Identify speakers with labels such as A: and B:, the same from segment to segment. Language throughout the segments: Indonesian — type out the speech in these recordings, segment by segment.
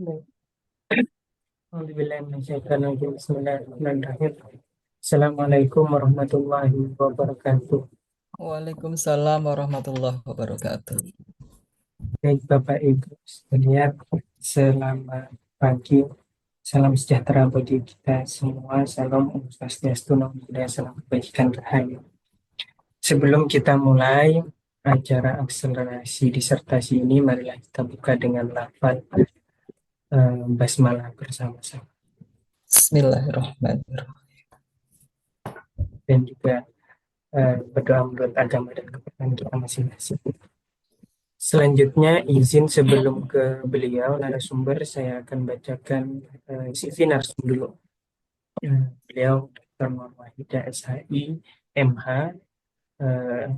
A: Baik. Bismillahirrahmanirrahim. Assalamualaikum warahmatullahi wabarakatuh.
B: Waalaikumsalam warahmatullahi wabarakatuh.
A: Baik Bapak Ibu sekalian, selamat pagi. Salam sejahtera bagi kita semua. Salam Om Swastiastu, Namo Buddhaya, salam kebajikan rahayu. Sebelum kita mulai acara akselerasi disertasi ini, marilah kita buka dengan lafaz basmalah bersama-sama
B: Bismillahirrahmanirrahim.
A: dan juga berdoa menurut agama dan kepercayaan kita masing-masing. Selanjutnya, izin sebelum ke beliau narasumber, saya akan bacakan CV narasumber dulu. Beliau Dr. Muhammadiyah SHI, MH,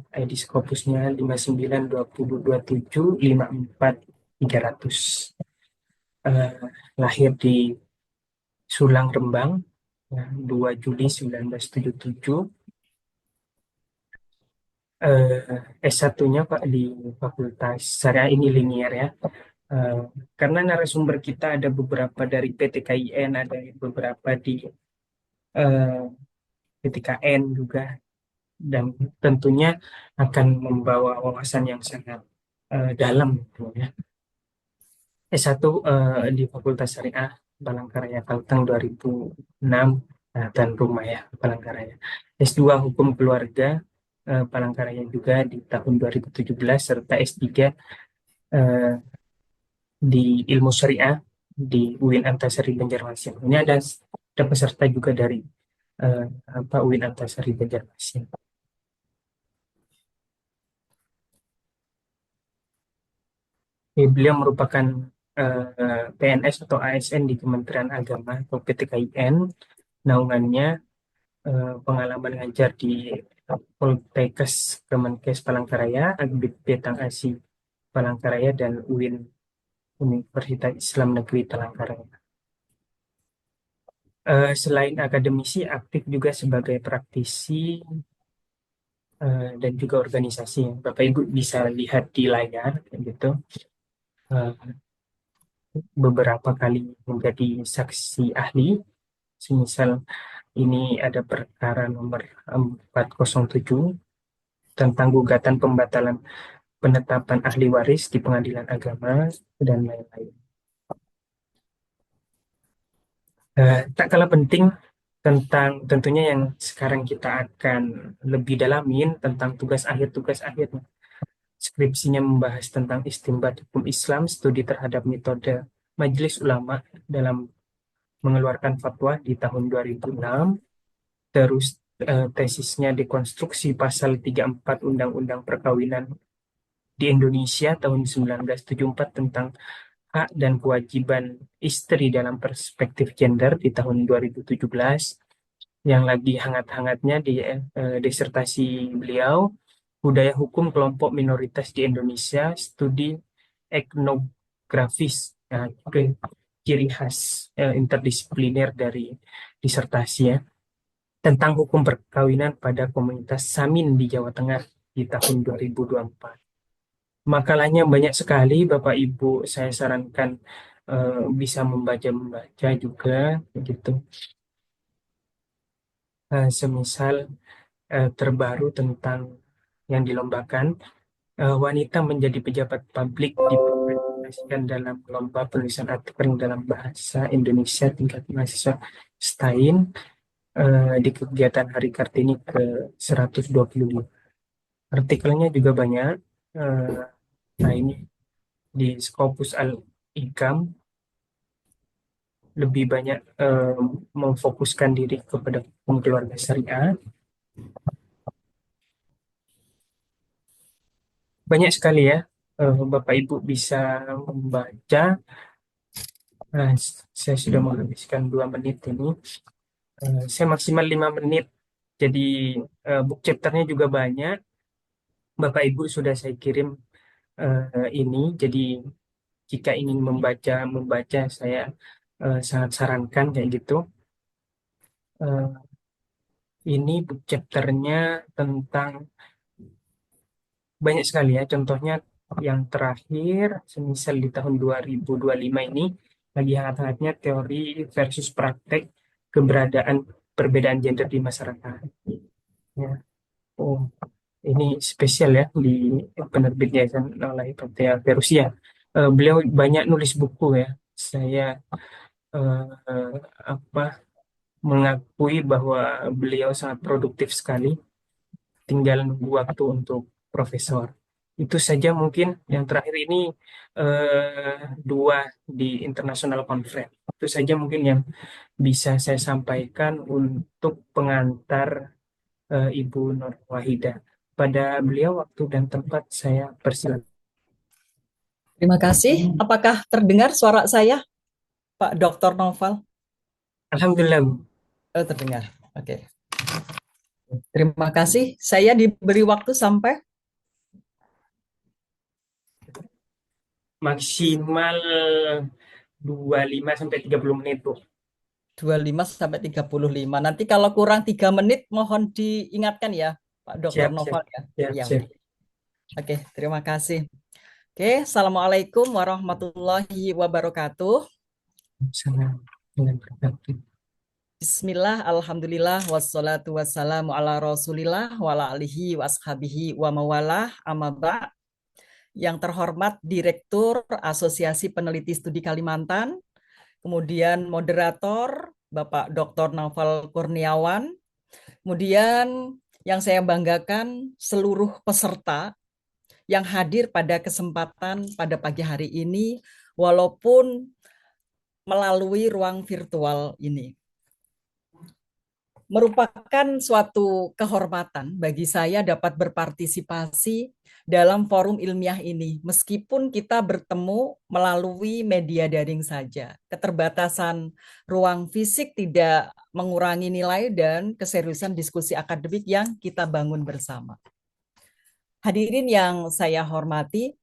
A: ID Scopusnya 59202754 300. Lahir di Sulang, Rembang, 2 Juli 1977. S1-nya Pak di Fakultas Syariah ini linear ya. Eh, karena narasumber kita ada beberapa dari PTKIN, ada beberapa di eh, PTKN juga, dan tentunya akan membawa wawasan yang sangat dalam gitu ya. S1 di Fakultas Syariah Palangkaraya Kalteng 2006, dan rumah ya Palangkaraya. S2 Hukum Keluarga Palangkaraya juga di tahun 2017, serta S3 eh, di Ilmu Syariah di UIN Antasari Banjarmasin. Ini ada peserta juga dari eh, UIN Antasari Banjarmasin. Beliau merupakan PNS atau ASN di Kementerian Agama atau PTKIN. Naungannya pengalaman ngajar di Poltekkes Kemenkes Palangkaraya, Agbit Betang Asi Palangkaraya, dan UIN Universitas Islam Negeri Palangkaraya. Selain akademisi, aktif juga sebagai praktisi dan juga organisasi. Bapak Ibu bisa lihat di layar gitu. Eh, Beberapa kali menjadi saksi ahli. Semisal ini ada perkara nomor 407 tentang gugatan pembatalan penetapan ahli waris di Pengadilan Agama dan lain-lain. Tak kalah penting tentang tentunya yang sekarang kita akan lebih dalamin tentang tugas akhir. Skripsinya membahas tentang istinbat hukum Islam, studi terhadap metode Majelis Ulama dalam mengeluarkan fatwa di tahun 2006. Terus tesisnya dekonstruksi pasal 34 Undang-Undang Perkawinan di Indonesia tahun 1974 tentang hak dan kewajiban istri dalam perspektif gender di tahun 2017. Yang lagi hangat-hangatnya di disertasi beliau, budaya hukum kelompok minoritas di Indonesia, studi etnografis, ciri khas interdisipliner dari disertasi ya, tentang hukum perkawinan pada komunitas Samin di Jawa Tengah di tahun 2024. Makalahnya banyak sekali, Bapak Ibu, saya sarankan bisa membaca juga gitu. Semisal terbaru tentang yang dilombakan, wanita menjadi pejabat publik dipresentasikan dalam lomba penulisan artikel dalam bahasa Indonesia tingkat mahasiswa STAIN di kegiatan Hari Kartini ke-125. Artikelnya juga banyak. Eh, nah ini di Scopus Al-Ikam lebih banyak memfokuskan diri kepada hukum keluarga syariah. Banyak sekali ya, Bapak Ibu bisa membaca. Nah, saya sudah menghabiskan 2 menit ini. Saya maksimal 5 menit. Jadi book chapternya juga banyak. Bapak Ibu sudah saya kirim ini. Jadi jika ingin membaca saya sangat sarankan kayak gitu. Eh, ini book chapternya tentang banyak sekali ya. Contohnya yang terakhir, semisal di tahun 2025 ini, lagi hangat-hangatnya teori versus praktek keberadaan perbedaan gender di masyarakat. Ya. Oh, ini spesial ya di penerbit Yayasan oleh Patia Rusia. Beliau banyak nulis buku ya. Saya eh, apa mengakui bahwa beliau sangat produktif sekali. Tinggal nunggu waktu untuk profesor. Itu saja mungkin yang terakhir ini dua di international conference. Itu saja mungkin yang bisa saya sampaikan untuk pengantar Ibu Nur Wahida. Pada beliau waktu dan tempat saya persilakan.
B: Terima kasih. Apakah terdengar suara saya, Pak Dr. Noval?
A: Alhamdulillah, Bu.
B: Oh, terdengar. Oke. Terima kasih. Saya diberi waktu sampai
A: Maksimal 25 sampai 30 menit, Bu.
B: 25 sampai 35. Nanti kalau kurang 3 menit mohon diingatkan ya, Pak Dr.
A: Siap, siap,
B: Noval ya.
A: siap,
B: Ya.
A: siap.
B: Oke, terima kasih. Oke, Assalamualaikum warahmatullahi wabarakatuh.
A: Salam dengan berkati.
B: Bismillah, alhamdulillah, wassalatu wassalamu ala rasulillah, wa ala alihi wa ashabihi wa mawalah, amma ba'. Yang terhormat Direktur Asosiasi Peneliti Studi Kalimantan, kemudian moderator Bapak Dr. Naufal Kurniawan, kemudian yang saya banggakan seluruh peserta yang hadir pada kesempatan pada pagi hari ini, walaupun melalui ruang virtual ini. Merupakan suatu kehormatan bagi saya dapat berpartisipasi dalam forum ilmiah ini, meskipun kita bertemu melalui media daring saja. Keterbatasan ruang fisik tidak mengurangi nilai dan keseriusan diskusi akademik yang kita bangun bersama. Hadirin yang saya hormati,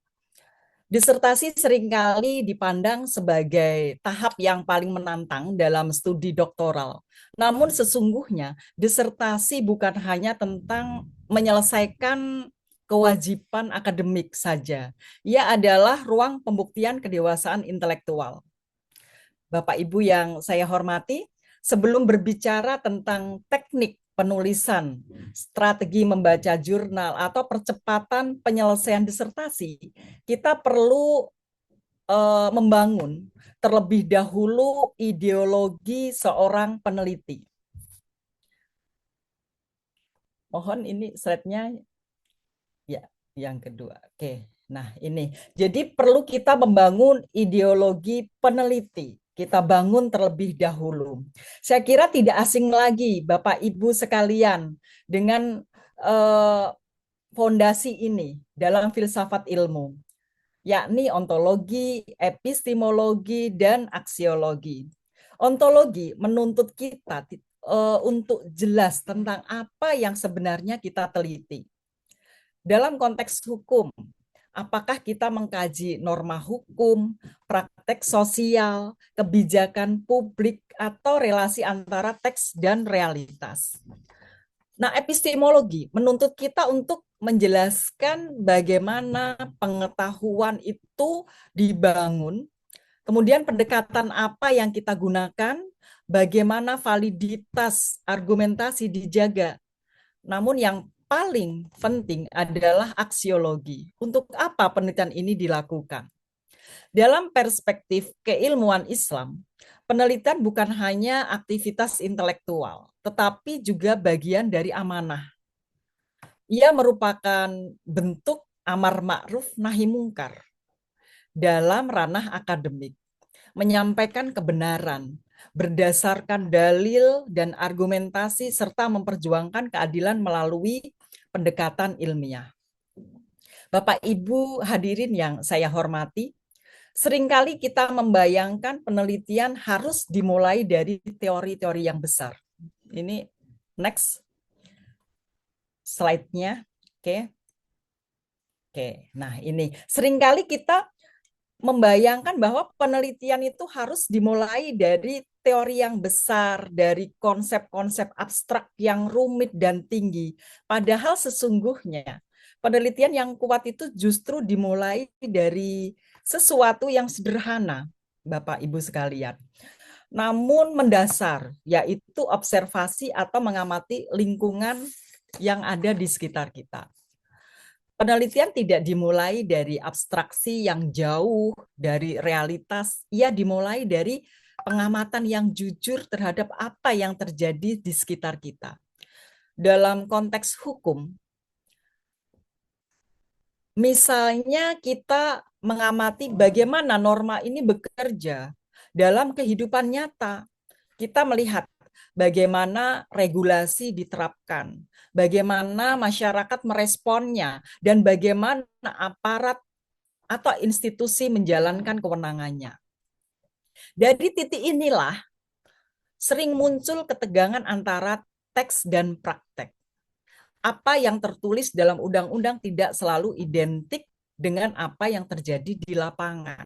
B: disertasi seringkali dipandang sebagai tahap yang paling menantang dalam studi doktoral. Namun sesungguhnya disertasi bukan hanya tentang menyelesaikan kewajiban akademik saja. Ia adalah ruang pembuktian kedewasaan intelektual. Bapak Ibu yang saya hormati, sebelum berbicara tentang teknik penulisan, strategi membaca jurnal, atau percepatan penyelesaian disertasi, kita perlu membangun terlebih dahulu ideologi seorang peneliti. Mohon ini slide-nya ya, yang kedua. Oke. Nah, ini. Jadi perlu kita membangun ideologi peneliti. Kita bangun terlebih dahulu. Saya kira tidak asing lagi Bapak Ibu sekalian dengan fondasi ini dalam filsafat ilmu, yakni ontologi, epistemologi, dan aksiologi. Ontologi menuntut kita untuk jelas tentang apa yang sebenarnya kita teliti. Dalam konteks hukum, apakah kita mengkaji norma hukum, praktek sosial, kebijakan publik, atau relasi antara teks dan realitas. Nah, epistemologi menuntut kita untuk menjelaskan bagaimana pengetahuan itu dibangun, kemudian pendekatan apa yang kita gunakan, bagaimana validitas argumentasi dijaga. Namun yang paling penting adalah aksiologi. Untuk apa penelitian ini dilakukan? Dalam perspektif keilmuan Islam, penelitian bukan hanya aktivitas intelektual, tetapi juga bagian dari amanah. Ia merupakan bentuk amar ma'ruf nahi mungkar dalam ranah akademik, menyampaikan kebenaran berdasarkan dalil dan argumentasi serta memperjuangkan keadilan melalui pendekatan ilmiah. Bapak Ibu hadirin yang saya hormati, seringkali kita membayangkan penelitian harus dimulai dari teori-teori yang besar. Ini next slide-nya. Oke. Oke. Nah, ini seringkali kita membayangkan bahwa penelitian itu harus dimulai dari teori yang besar, dari konsep-konsep abstrak yang rumit dan tinggi. Padahal sesungguhnya penelitian yang kuat itu justru dimulai dari sesuatu yang sederhana. Bapak Ibu sekalian. Namun mendasar, yaitu observasi atau mengamati lingkungan yang ada di sekitar kita. Penelitian tidak dimulai dari abstraksi yang jauh dari realitas, ia dimulai dari pengamatan yang jujur terhadap apa yang terjadi di sekitar kita. Dalam konteks hukum, misalnya kita mengamati bagaimana norma ini bekerja dalam kehidupan nyata. Kita melihat bagaimana regulasi diterapkan, bagaimana masyarakat meresponnya, dan bagaimana aparat atau institusi menjalankan kewenangannya. Dari titik inilah sering muncul ketegangan antara teks dan praktek. Apa yang tertulis dalam undang-undang tidak selalu identik dengan apa yang terjadi di lapangan.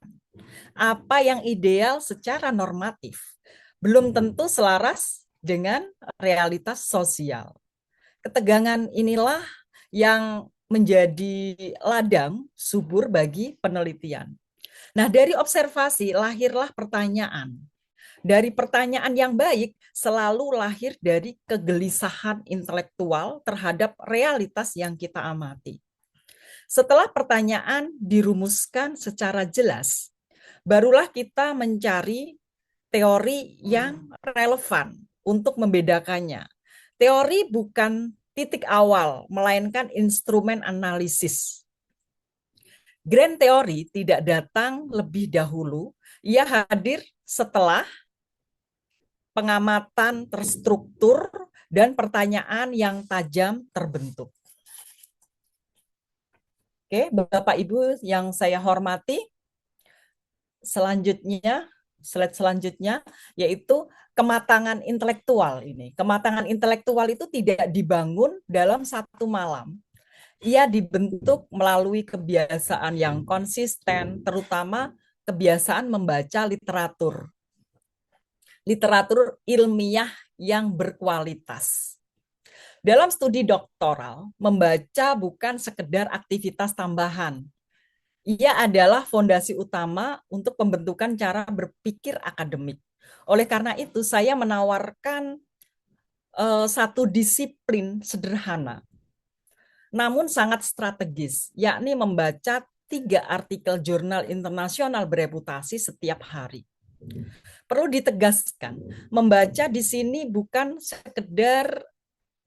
B: Apa yang ideal secara normatif belum tentu selaras dengan realitas sosial. Ketegangan inilah yang menjadi ladang subur bagi penelitian. Nah, dari observasi lahirlah pertanyaan. Dari pertanyaan yang baik selalu lahir dari kegelisahan intelektual terhadap realitas yang kita amati. Setelah pertanyaan dirumuskan secara jelas, barulah kita mencari teori yang relevan untuk membedakannya. Teori bukan titik awal, melainkan instrumen analisis. Grand teori tidak datang lebih dahulu, ia hadir setelah pengamatan terstruktur dan pertanyaan yang tajam terbentuk. Oke, Bapak Ibu yang saya hormati, selanjutnya, slide selanjutnya, yaitu kematangan intelektual ini. Kematangan intelektual itu tidak dibangun dalam satu malam. Ia dibentuk melalui kebiasaan yang konsisten, terutama kebiasaan membaca literatur. Literatur ilmiah yang berkualitas. Dalam studi doktoral, membaca bukan sekedar aktivitas tambahan. Ia adalah fondasi utama untuk pembentukan cara berpikir akademik. Oleh karena itu, saya menawarkan satu disiplin sederhana, namun sangat strategis, yakni membaca 3 artikel jurnal internasional bereputasi setiap hari. Perlu ditegaskan, membaca di sini bukan sekedar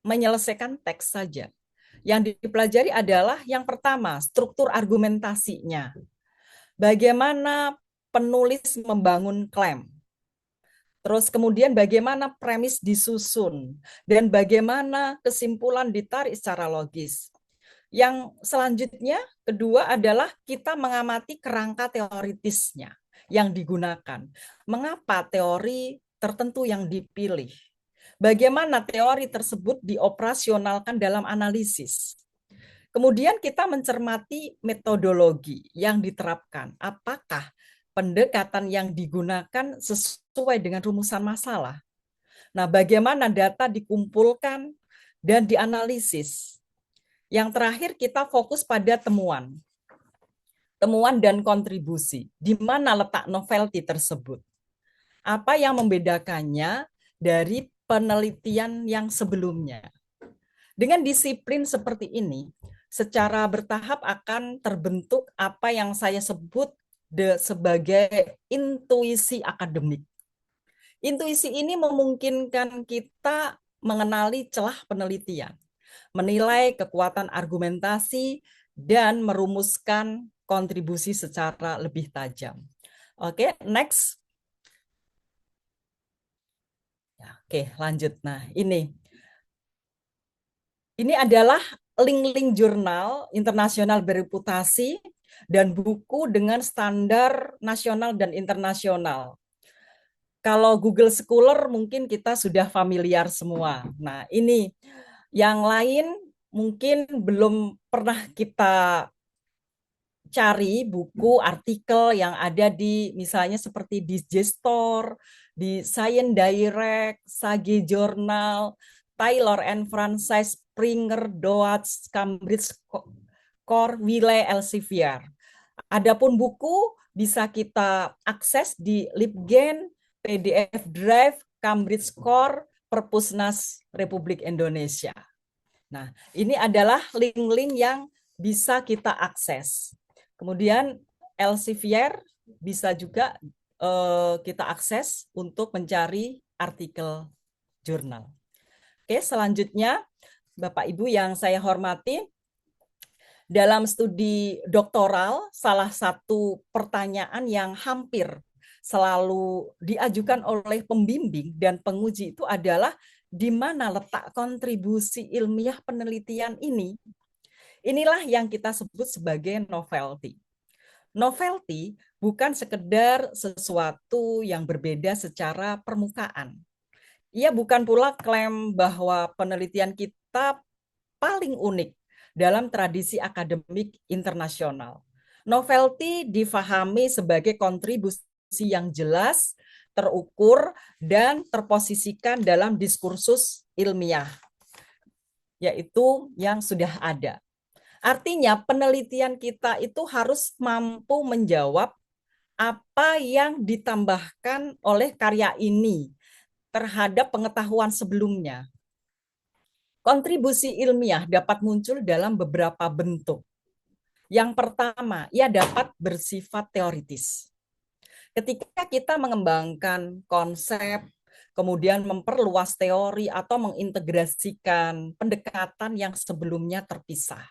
B: menyelesaikan teks saja. Yang dipelajari adalah yang pertama, struktur argumentasinya. Bagaimana penulis membangun klaim. Terus kemudian bagaimana premis disusun dan bagaimana kesimpulan ditarik secara logis. Yang selanjutnya, kedua adalah kita mengamati kerangka teoritisnya yang digunakan. Mengapa teori tertentu yang dipilih? Bagaimana teori tersebut dioperasionalkan dalam analisis? Kemudian kita mencermati metodologi yang diterapkan. Apakah pendekatan yang digunakan sesuai dengan rumusan masalah? Nah, bagaimana data dikumpulkan dan dianalisis? Yang terakhir kita fokus pada temuan. Temuan dan kontribusi. Di mana letak novelty tersebut? Apa yang membedakannya dari penelitian yang sebelumnya? Dengan disiplin seperti ini, secara bertahap akan terbentuk apa yang saya sebut sebagai intuisi akademik. Intuisi ini memungkinkan kita mengenali celah penelitian, menilai kekuatan argumentasi, dan merumuskan kontribusi secara lebih tajam. Oke, next. Oke, lanjut. Nah, ini adalah link-link jurnal internasional bereputasi dan buku dengan standar nasional dan internasional. Kalau Google Scholar mungkin kita sudah familiar semua. Nah, ini yang lain mungkin belum pernah kita cari buku, artikel yang ada di misalnya seperti di JSTOR, di Science Direct, Sage Journal, Taylor and Francis, Springer, Doats, Cambridge, Core, Wiley, Elsevier. Adapun buku bisa kita akses di Libgen, PDF Drive, Cambridge Core, Perpusnas Republik Indonesia. Nah, ini adalah link-link yang bisa kita akses. Kemudian Elsevier bisa juga kita akses untuk mencari artikel jurnal. Oke, selanjutnya Bapak Ibu yang saya hormati, dalam studi doktoral, salah satu pertanyaan yang hampir selalu diajukan oleh pembimbing dan penguji itu adalah di mana letak kontribusi ilmiah penelitian ini. Inilah yang kita sebut sebagai novelty. Novelty bukan sekedar sesuatu yang berbeda secara permukaan. Ia bukan pula klaim bahwa penelitian kita paling unik dalam tradisi akademik internasional. Novelty difahami sebagai kontribusi yang jelas, terukur, dan terposisikan dalam diskursus ilmiah, yaitu yang sudah ada. Artinya penelitian kita itu harus mampu menjawab apa yang ditambahkan oleh karya ini terhadap pengetahuan sebelumnya. Kontribusi ilmiah dapat muncul dalam beberapa bentuk. Yang pertama, ia dapat bersifat teoritis. Ketika kita mengembangkan konsep, kemudian memperluas teori atau mengintegrasikan pendekatan yang sebelumnya terpisah.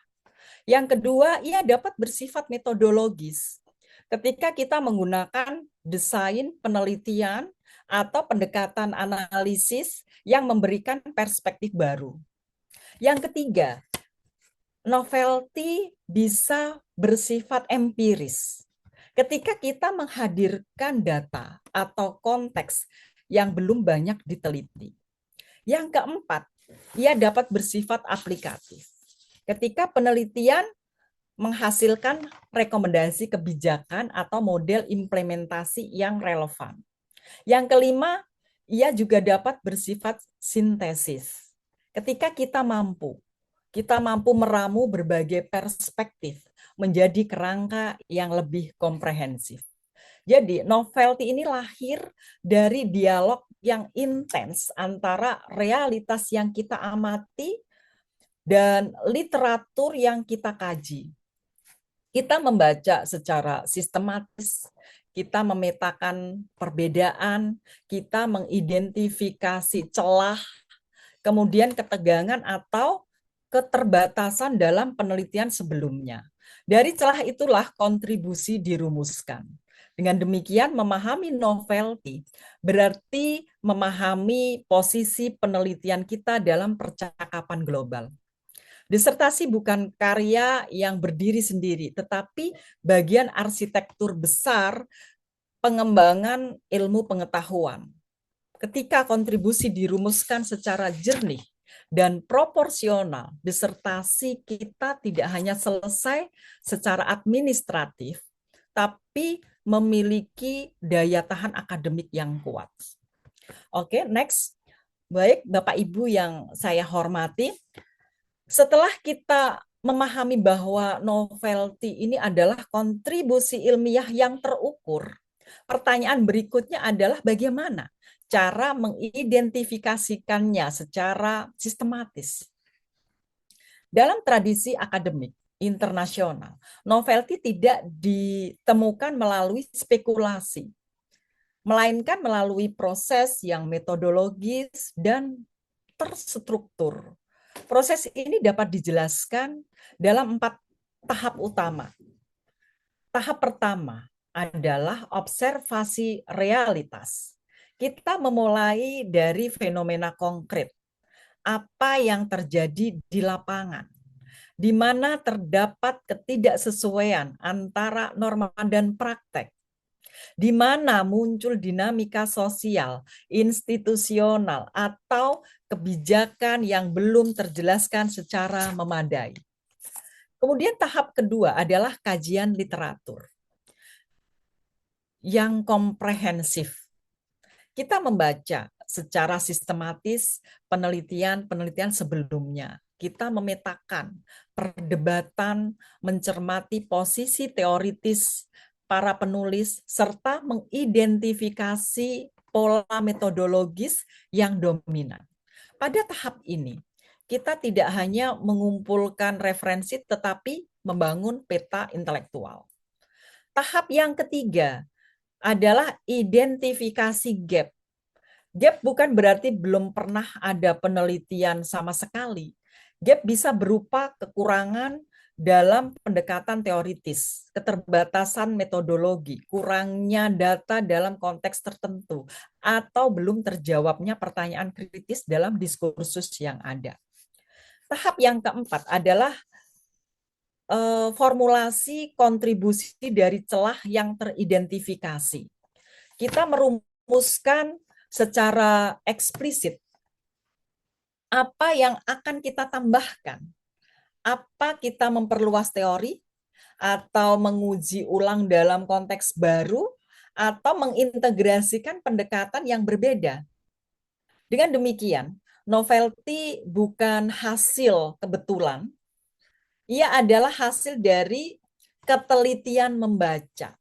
B: Yang kedua, ia dapat bersifat metodologis. Ketika kita menggunakan desain penelitian atau pendekatan analisis yang memberikan perspektif baru. Yang ketiga, novelty bisa bersifat empiris. Ketika kita menghadirkan data atau konteks yang belum banyak diteliti. Yang keempat, ia dapat bersifat aplikatif. Ketika penelitian menghasilkan rekomendasi kebijakan atau model implementasi yang relevan. Yang kelima, ia juga dapat bersifat sintesis. Ketika kita mampu meramu berbagai perspektif menjadi kerangka yang lebih komprehensif. Jadi novelty ini lahir dari dialog yang intens antara realitas yang kita amati dan literatur yang kita kaji. Kita membaca secara sistematis, kita memetakan perbedaan, kita mengidentifikasi celah, kemudian ketegangan atau keterbatasan dalam penelitian sebelumnya. Dari celah itulah kontribusi dirumuskan. Dengan demikian, memahami novelty berarti memahami posisi penelitian kita dalam percakapan global. Disertasi bukan karya yang berdiri sendiri, tetapi bagian arsitektur besar pengembangan ilmu pengetahuan. Ketika kontribusi dirumuskan secara jernih dan proporsional, disertasi kita tidak hanya selesai secara administratif, tapi memiliki daya tahan akademik yang kuat. Oke, next. Baik, Bapak Ibu yang saya hormati, setelah kita memahami bahwa novelty ini adalah kontribusi ilmiah yang terukur, pertanyaan berikutnya adalah bagaimana cara mengidentifikasikannya secara sistematis. Dalam tradisi akademik internasional, novelty tidak ditemukan melalui spekulasi, melainkan melalui proses yang metodologis dan terstruktur. Proses ini dapat dijelaskan dalam 4 tahap utama. Tahap pertama adalah observasi realitas. Kita memulai dari fenomena konkret. Apa yang terjadi di lapangan, di mana terdapat ketidaksesuaian antara norma dan praktek, di mana muncul dinamika sosial, institusional, atau kebijakan yang belum terjelaskan secara memadai. Kemudian tahap kedua adalah kajian literatur yang komprehensif. Kita membaca secara sistematis penelitian-penelitian sebelumnya. kita memetakan perdebatan, mencermati posisi teoritis para penulis, serta mengidentifikasi pola metodologis yang dominan. Pada tahap ini, kita tidak hanya mengumpulkan referensi, tetapi membangun peta intelektual. Tahap yang ketiga adalah identifikasi gap. Gap bukan berarti belum pernah ada penelitian sama sekali. Gap bisa berupa kekurangan dalam pendekatan teoritis, keterbatasan metodologi, kurangnya data dalam konteks tertentu, atau belum terjawabnya pertanyaan kritis dalam diskursus yang ada. Tahap yang keempat adalah formulasi kontribusi dari celah yang teridentifikasi. Kita merumuskan secara eksplisit apa yang akan kita tambahkan. Apa kita memperluas teori atau menguji ulang dalam konteks baru atau mengintegrasikan pendekatan yang berbeda. Dengan demikian, novelty bukan hasil kebetulan, ia adalah hasil dari ketelitian membaca,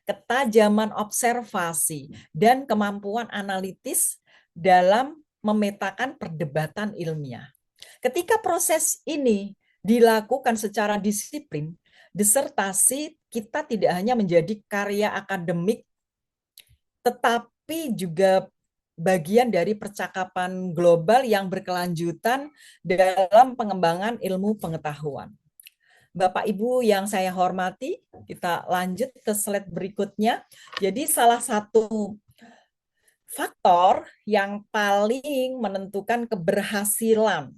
B: ketajaman observasi, dan kemampuan analitis dalam memetakan perdebatan ilmiah. Ketika proses ini dilakukan secara disiplin, disertasi kita tidak hanya menjadi karya akademik, tetapi juga bagian dari percakapan global yang berkelanjutan dalam pengembangan ilmu pengetahuan. Bapak Ibu yang saya hormati, kita lanjut ke slide berikutnya. Jadi salah satu faktor yang paling menentukan keberhasilan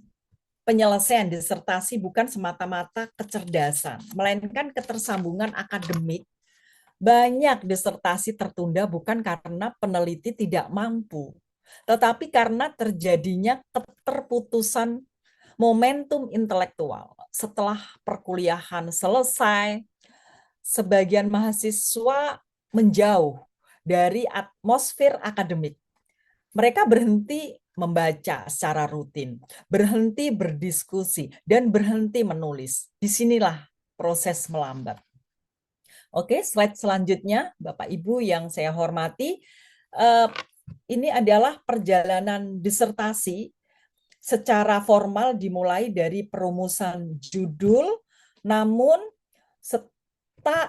B: penyelesaian disertasi bukan semata-mata kecerdasan, melainkan ketersambungan akademik. Banyak disertasi tertunda bukan karena peneliti tidak mampu, tetapi karena terjadinya keterputusan momentum intelektual. Setelah perkuliahan selesai, sebagian mahasiswa menjauh dari atmosfer akademik. Mereka berhenti membaca secara rutin, berhenti berdiskusi, dan berhenti menulis. Disinilah proses melambat. Oke, slide selanjutnya, Bapak Ibu yang saya hormati, ini adalah perjalanan disertasi secara formal dimulai dari perumusan judul, namun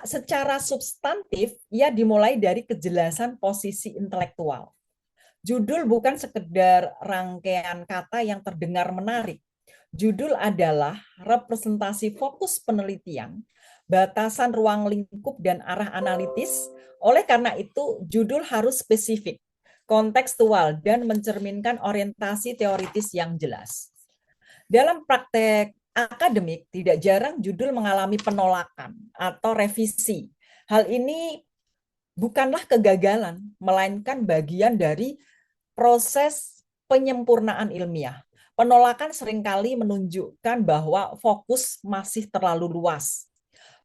B: secara substantif ia dimulai dari kejelasan posisi intelektual. Judul bukan sekedar rangkaian kata yang terdengar menarik. Judul adalah representasi fokus penelitian, batasan ruang lingkup, dan arah analitis. Oleh karena itu, judul harus spesifik, kontekstual, dan mencerminkan orientasi teoritis yang jelas. Dalam praktek akademik, tidak jarang judul mengalami penolakan atau revisi. Hal ini bukanlah kegagalan, melainkan bagian dari proses penyempurnaan ilmiah. Penolakan seringkali menunjukkan bahwa fokus masih terlalu luas,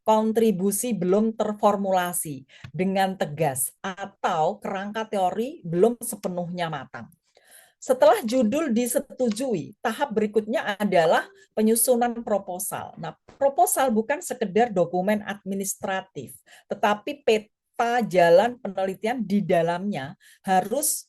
B: kontribusi belum terformulasi dengan tegas, atau kerangka teori belum sepenuhnya matang. Setelah judul disetujui, tahap berikutnya adalah penyusunan proposal. Nah, proposal bukan sekedar dokumen administratif, tetapi peta jalan penelitian di dalamnya harus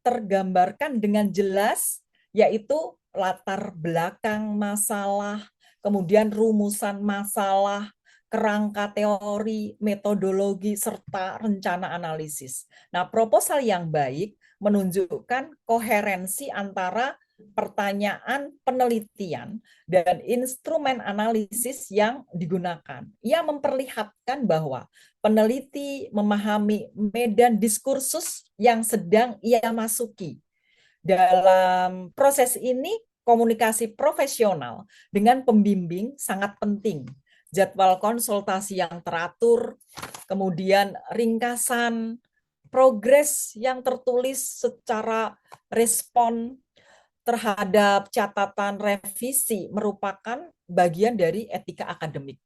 B: tergambarkan dengan jelas, yaitu latar belakang masalah, kemudian rumusan masalah, kerangka teori, metodologi, serta rencana analisis. Nah, proposal yang baik menunjukkan koherensi antara pertanyaan penelitian dan instrumen analisis yang digunakan. Ia memperlihatkan bahwa peneliti memahami medan diskursus yang sedang ia masuki. Dalam proses ini, komunikasi profesional dengan pembimbing sangat penting. Jadwal konsultasi yang teratur, kemudian ringkasan progres yang tertulis secara respon terhadap catatan revisi merupakan bagian dari etika akademik.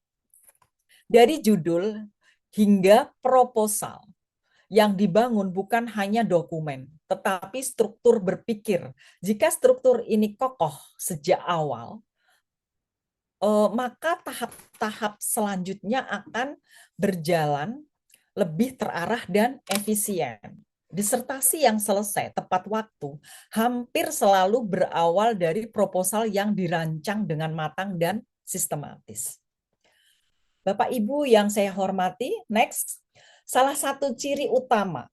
B: Dari judul hingga proposal yang dibangun bukan hanya dokumen, tetapi struktur berpikir. Jika struktur ini kokoh sejak awal, maka tahap-tahap selanjutnya akan berjalan lebih terarah dan efisien. Disertasi yang selesai tepat waktu hampir selalu berawal dari proposal yang dirancang dengan matang dan sistematis. Bapak Ibu yang saya hormati, next. Salah satu ciri utama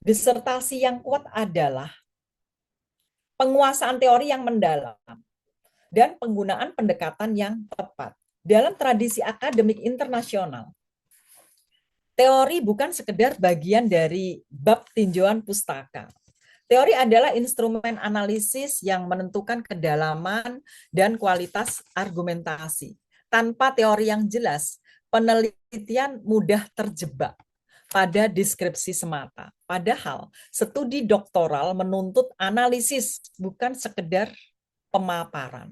B: disertasi yang kuat adalah penguasaan teori yang mendalam dan penggunaan pendekatan yang tepat. Dalam tradisi akademik internasional, teori bukan sekedar bagian dari bab tinjauan pustaka. Teori adalah instrumen analisis yang menentukan kedalaman dan kualitas argumentasi. Tanpa teori yang jelas, penelitian mudah terjebak pada deskripsi semata. Padahal studi doktoral menuntut analisis, bukan sekedar pemaparan.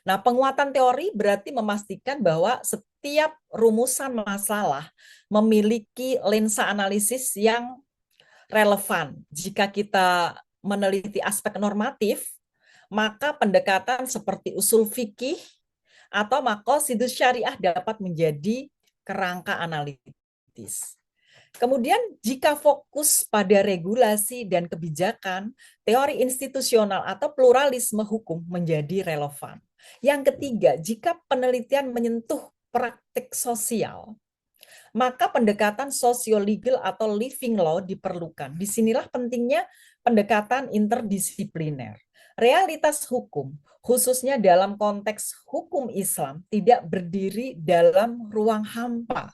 B: Nah, penguatan teori berarti memastikan bahwa setiap rumusan masalah memiliki lensa analisis yang relevan. Jika kita meneliti aspek normatif, maka pendekatan seperti usul fikih atau maqasidus syariah dapat menjadi kerangka analitis. Kemudian jika fokus pada regulasi dan kebijakan, teori institusional atau pluralisme hukum menjadi relevan. Yang ketiga, jika penelitian menyentuh praktik sosial, maka pendekatan sosio-legal atau living law diperlukan. Disinilah pentingnya pendekatan interdisipliner. Realitas hukum, khususnya dalam konteks hukum Islam, tidak berdiri dalam ruang hampa.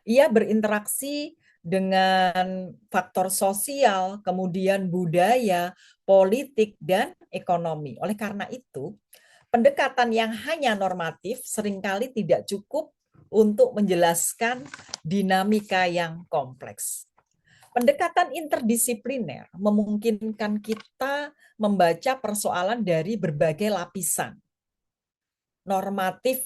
B: Ia berinteraksi dengan faktor sosial, kemudian budaya, politik, dan ekonomi. Oleh karena itu, pendekatan yang hanya normatif seringkali tidak cukup untuk menjelaskan dinamika yang kompleks. Pendekatan interdisipliner memungkinkan kita membaca persoalan dari berbagai lapisan, normatif,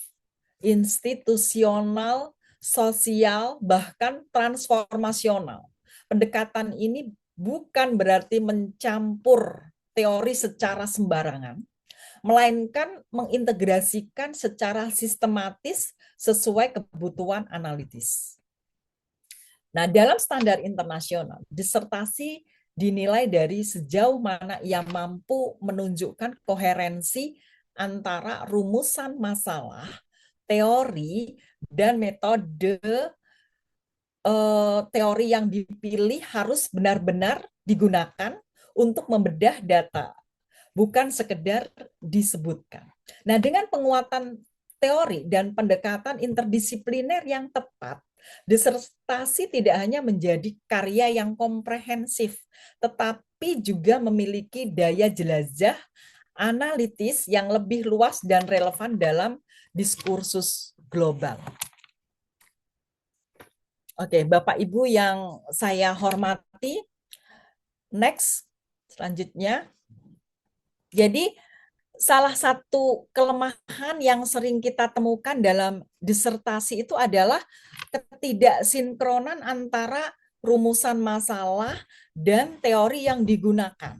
B: institusional, sosial, bahkan transformasional. Pendekatan ini bukan berarti mencampur teori secara sembarangan, melainkan mengintegrasikan secara sistematis sesuai kebutuhan analitis. Nah, dalam standar internasional, disertasi dinilai dari sejauh mana ia mampu menunjukkan koherensi antara rumusan masalah, teori, dan metode teori yang dipilih harus benar-benar digunakan untuk membedah data, bukan sekedar disebutkan. Nah, dengan penguatan teori dan pendekatan interdisipliner yang tepat, disertasi tidak hanya menjadi karya yang komprehensif, tetapi juga memiliki daya jelajah analitis yang lebih luas dan relevan dalam diskursus global. Oke, Bapak Ibu yang saya hormati, next, selanjutnya. Jadi, salah satu kelemahan yang sering kita temukan dalam disertasi itu adalah ketidaksinkronan antara rumusan masalah dan teori yang digunakan.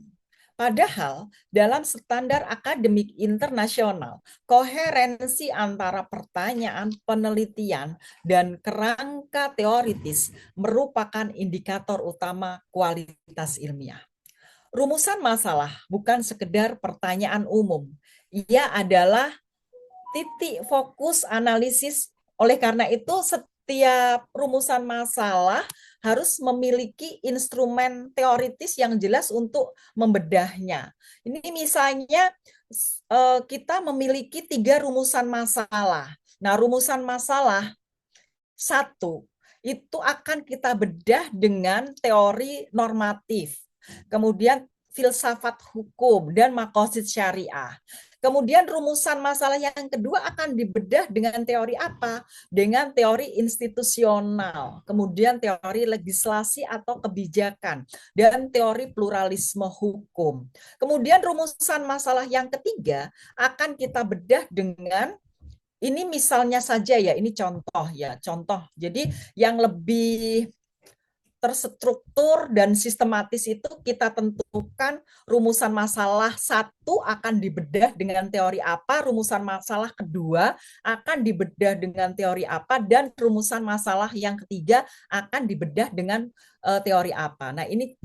B: Padahal dalam standar akademik internasional, koherensi antara pertanyaan penelitian dan kerangka teoritis merupakan indikator utama kualitas ilmiah. Rumusan masalah bukan sekedar pertanyaan umum. Ia adalah titik fokus analisis. Oleh karena itu, setiap rumusan masalah harus memiliki instrumen teoritis yang jelas untuk membedahnya. Ini misalnya kita memiliki 3 rumusan masalah. Nah, rumusan masalah 1 itu akan kita bedah dengan teori normatif, kemudian filsafat hukum dan maqasid syariah. Kemudian rumusan masalah yang kedua akan dibedah dengan teori apa? Dengan teori institusional, kemudian teori legislasi atau kebijakan, dan teori pluralisme hukum. Kemudian rumusan masalah yang ketiga akan kita bedah dengan, ini misalnya saja ya, ini contoh ya, contoh. Jadi yang lebih terstruktur dan sistematis itu kita tentukan rumusan masalah satu akan dibedah dengan teori apa, rumusan masalah kedua akan dibedah dengan teori apa, dan rumusan masalah yang ketiga akan dibedah dengan teori apa. Nah, ini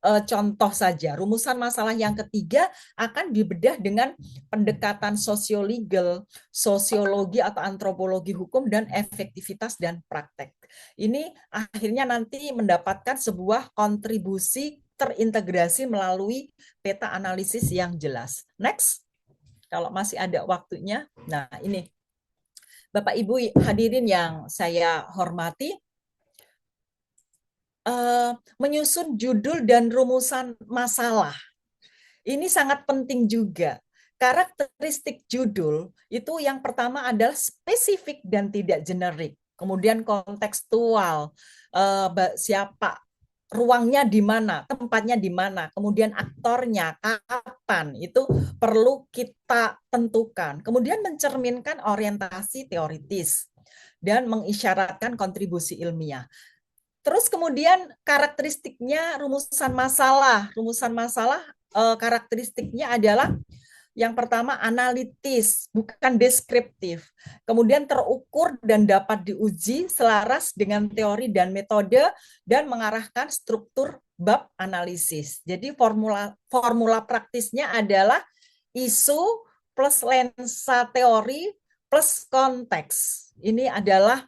B: contoh saja. Rumusan masalah yang ketiga akan dibedah dengan pendekatan sosiologi, sosiologi atau antropologi hukum, dan efektivitas dan praktek. Ini akhirnya nanti mendapatkan sebuah kontribusi terintegrasi melalui peta analisis yang jelas. Next, kalau masih ada waktunya. Nah, ini Bapak Ibu hadirin yang saya hormati, menyusun judul dan rumusan masalah. Ini sangat penting juga. Karakteristik judul itu yang pertama adalah spesifik dan tidak generik. Kemudian kontekstual, siapa, ruangnya di mana, tempatnya di mana, kemudian aktornya, kapan, itu perlu kita tentukan. Kemudian mencerminkan orientasi teoritis dan mengisyaratkan kontribusi ilmiah. Terus kemudian karakteristiknya rumusan masalah. Rumusan masalah karakteristiknya adalah yang pertama analitis, bukan deskriptif. Kemudian terukur dan dapat diuji selaras dengan teori dan metode dan mengarahkan struktur bab analisis. Jadi formula praktisnya adalah isu plus lensa teori plus konteks. Ini adalah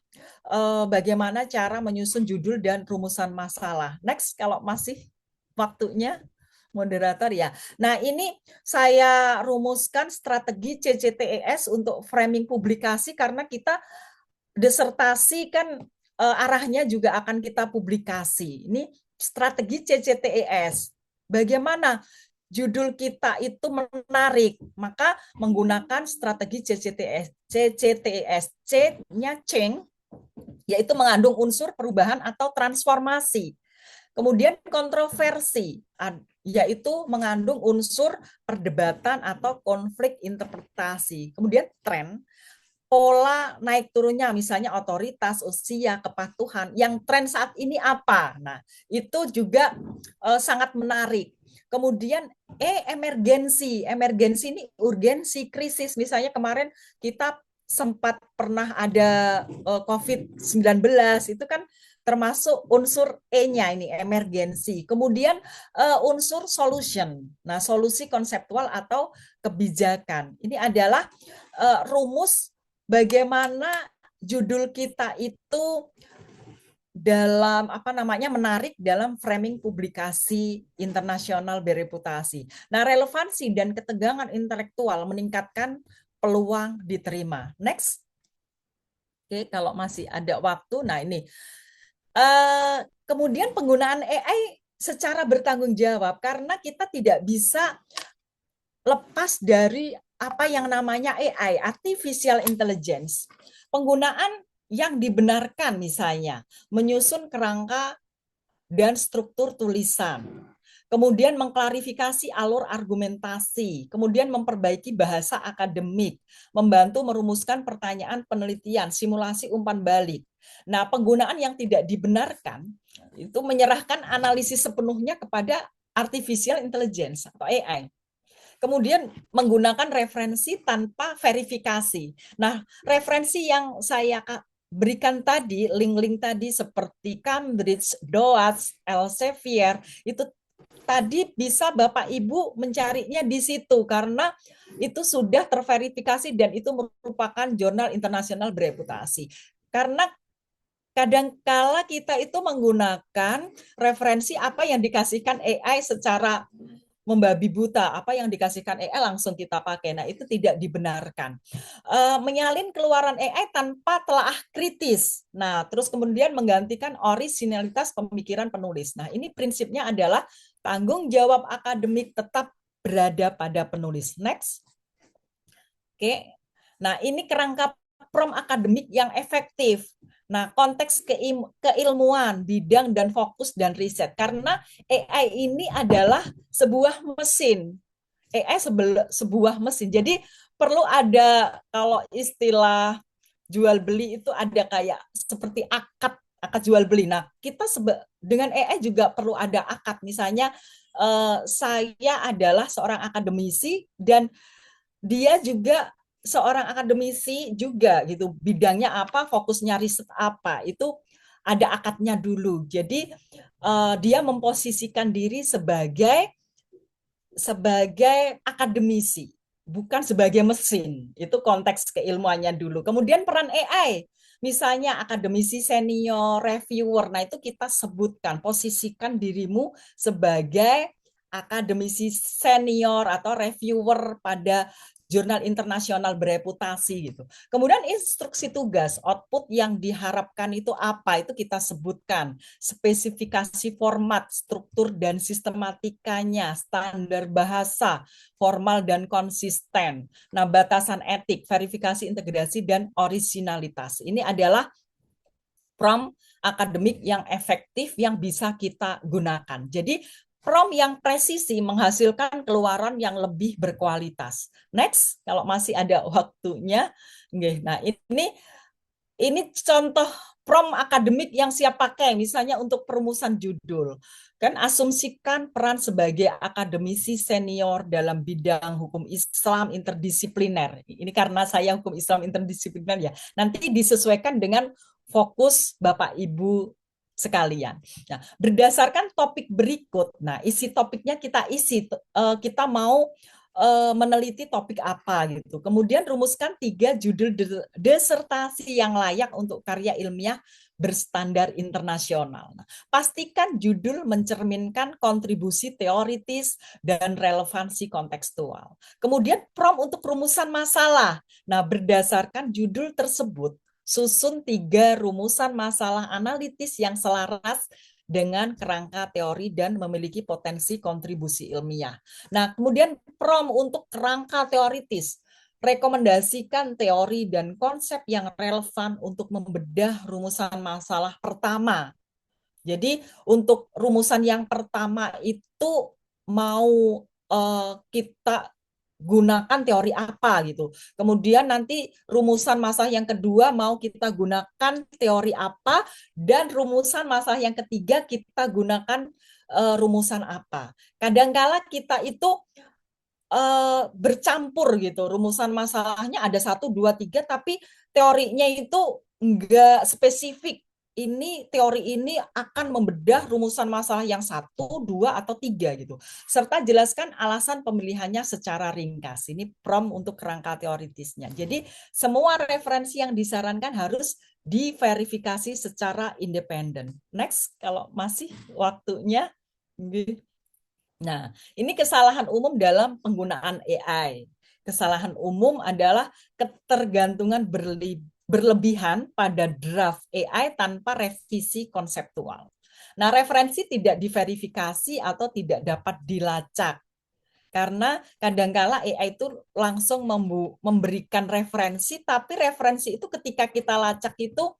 B: bagaimana cara menyusun judul dan rumusan masalah. Next, kalau masih waktunya, moderator ya. Nah, ini saya rumuskan strategi CCTES untuk framing publikasi karena kita disertasi kan arahnya juga akan kita publikasi. Ini strategi CCTES. Bagaimana judul kita itu menarik, maka menggunakan strategi CCTES. CCTES, C-nya change, yaitu mengandung unsur perubahan atau transformasi. Kemudian kontroversi, yaitu mengandung unsur perdebatan atau konflik interpretasi. Kemudian tren, pola naik turunnya, misalnya otoritas, usia, kepatuhan. Yang tren saat ini apa? Nah, itu juga sangat menarik. Kemudian emergensi. Emergensi ini urgensi, krisis. Misalnya kemarin kita sempat pernah ada COVID-19, itu kan termasuk unsur E-nya ini, emergensi. Kemudian unsur solution. Nah, solusi konseptual atau kebijakan. Ini adalah rumus bagaimana judul kita itu dalam menarik dalam framing publikasi internasional bereputasi. Nah, relevansi dan ketegangan intelektual meningkatkan peluang diterima. Next. Oke, kalau masih ada waktu. Nah, ini. Kemudian penggunaan AI secara bertanggung jawab, karena kita tidak bisa lepas dari apa yang namanya AI, artificial intelligence. Penggunaan yang dibenarkan misalnya, menyusun kerangka dan struktur tulisan, kemudian mengklarifikasi alur argumentasi, kemudian memperbaiki bahasa akademik, membantu merumuskan pertanyaan penelitian, simulasi umpan balik. Nah, penggunaan yang tidak dibenarkan itu menyerahkan analisis sepenuhnya kepada artificial intelligence atau AI. Kemudian menggunakan referensi tanpa verifikasi. Nah, referensi yang saya berikan tadi, link-link tadi seperti Cambridge, Doats, Elsevier, itu tadi bisa Bapak Ibu mencarinya di situ karena itu sudah terverifikasi dan itu merupakan jurnal internasional bereputasi. Karena kadangkala kita itu menggunakan referensi apa yang dikasihkan AI secara membabi buta, apa yang dikasihkan AI langsung kita pakai. Nah, itu tidak dibenarkan. Menyalin keluaran AI tanpa telaah kritis. Nah, terus kemudian menggantikan orisinalitas pemikiran penulis. Nah, ini prinsipnya adalah tanggung jawab akademik tetap berada pada penulis. Next. Oke. Nah, ini kerangka prompt akademik yang efektif. Nah, konteks keilmuan, bidang dan fokus dan riset. Karena AI ini adalah sebuah mesin. AI sebuah mesin. Jadi perlu ada, kalau istilah jual beli itu ada kayak seperti akad akad jual beli. Nah, kita dengan AI juga perlu ada akad. Misalnya saya adalah seorang akademisi dan dia juga seorang akademisi juga gitu. Bidangnya apa, fokusnya riset apa, itu ada akadnya dulu. Jadi dia memposisikan diri sebagai akademisi, bukan sebagai mesin. Itu konteks keilmuannya dulu. Kemudian peran AI, misalnya akademisi senior, reviewer. Nah, itu kita sebutkan, posisikan dirimu sebagai akademisi senior atau reviewer pada jurnal internasional bereputasi gitu. Kemudian instruksi tugas, output yang diharapkan itu apa? Itu kita sebutkan. Spesifikasi format, struktur dan sistematikanya, standar bahasa, formal dan konsisten. Nah, batasan etik, verifikasi integrasi dan originalitas. Ini adalah prompt akademik yang efektif yang bisa kita gunakan. Jadi prompt yang presisi menghasilkan keluaran yang lebih berkualitas. Next, kalau masih ada waktunya. Nah, ini contoh prompt akademik yang siap pakai, misalnya untuk perumusan judul. Kan asumsikan peran sebagai akademisi senior dalam bidang hukum Islam interdisipliner. Ini karena saya hukum Islam interdisipliner ya. Nanti disesuaikan dengan fokus Bapak Ibu sekalian. Nah, berdasarkan topik berikut, nah isi topiknya kita isi, kita mau meneliti topik apa gitu. Kemudian rumuskan 3 judul disertasi yang layak untuk karya ilmiah berstandar internasional. Nah, pastikan judul mencerminkan kontribusi teoritis dan relevansi kontekstual. Kemudian prompt untuk rumusan masalah. Nah, berdasarkan judul tersebut, susun 3 rumusan masalah analitis yang selaras dengan kerangka teori dan memiliki potensi kontribusi ilmiah. Nah, kemudian prompt untuk kerangka teoritis. Rekomendasikan teori dan konsep yang relevan untuk membedah rumusan masalah pertama. Jadi untuk rumusan yang pertama itu mau kita gunakan teori apa gitu. Kemudian nanti rumusan masalah yang kedua mau kita gunakan teori apa, dan rumusan masalah yang ketiga kita gunakan rumusan apa. Kadangkala kita itu bercampur gitu. Rumusan masalahnya ada satu, dua, tiga, tapi teorinya itu enggak spesifik. Ini teori ini akan membedah rumusan masalah yang satu, dua, atau tiga gitu. Serta jelaskan alasan pemilihannya secara ringkas. Ini prompt untuk kerangka teoritisnya. Jadi semua referensi yang disarankan harus diverifikasi secara independen. Next, kalau masih waktunya. Nah, ini kesalahan umum dalam penggunaan AI. Kesalahan umum adalah ketergantungan berlebihan pada draft AI tanpa revisi konseptual. Nah, referensi tidak diverifikasi atau tidak dapat dilacak. Karena kadangkala AI itu langsung memberikan referensi, tapi referensi itu ketika kita lacak itu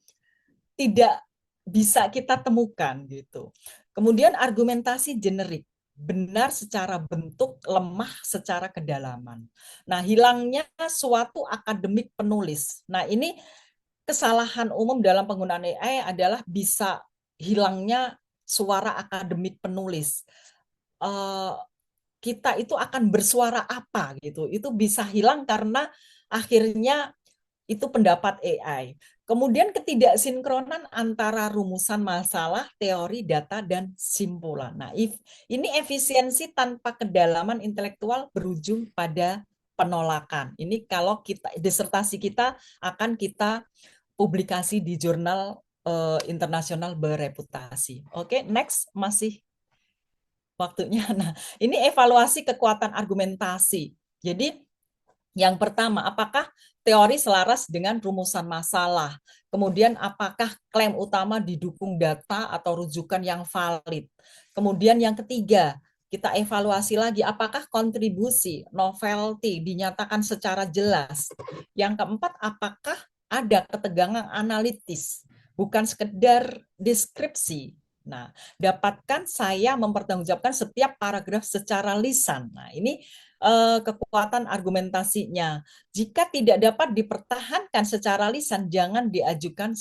B: tidak bisa kita temukan gitu. Kemudian argumentasi generik, benar secara bentuk, lemah secara kedalaman. Nah, hilangnya suatu akademik penulis. Nah, ini kesalahan umum dalam penggunaan AI adalah bisa hilangnya suara akademik penulis. Kita itu akan bersuara apa gitu. Itu bisa hilang karena akhirnya itu pendapat AI. Kemudian ketidaksinkronan antara rumusan masalah, teori, data, dan simpulan. Nah, ini efisiensi tanpa kedalaman intelektual berujung pada penolakan. Ini kalau kita disertasi kita akan kita publikasi di jurnal internasional bereputasi. Oke, next masih waktunya. Nah, ini evaluasi kekuatan argumentasi. Jadi yang pertama, apakah teori selaras dengan rumusan masalah? Kemudian, apakah klaim utama didukung data atau rujukan yang valid? Kemudian yang ketiga, kita evaluasi lagi, apakah kontribusi, novelty dinyatakan secara jelas? Yang keempat, apakah ada ketegangan analitis, bukan sekedar deskripsi? Nah, dapatkan saya mempertanggungjawabkan setiap paragraf secara lisan. Nah, ini kekuatan argumentasinya. Jika tidak dapat dipertahankan secara lisan, jangan diajukan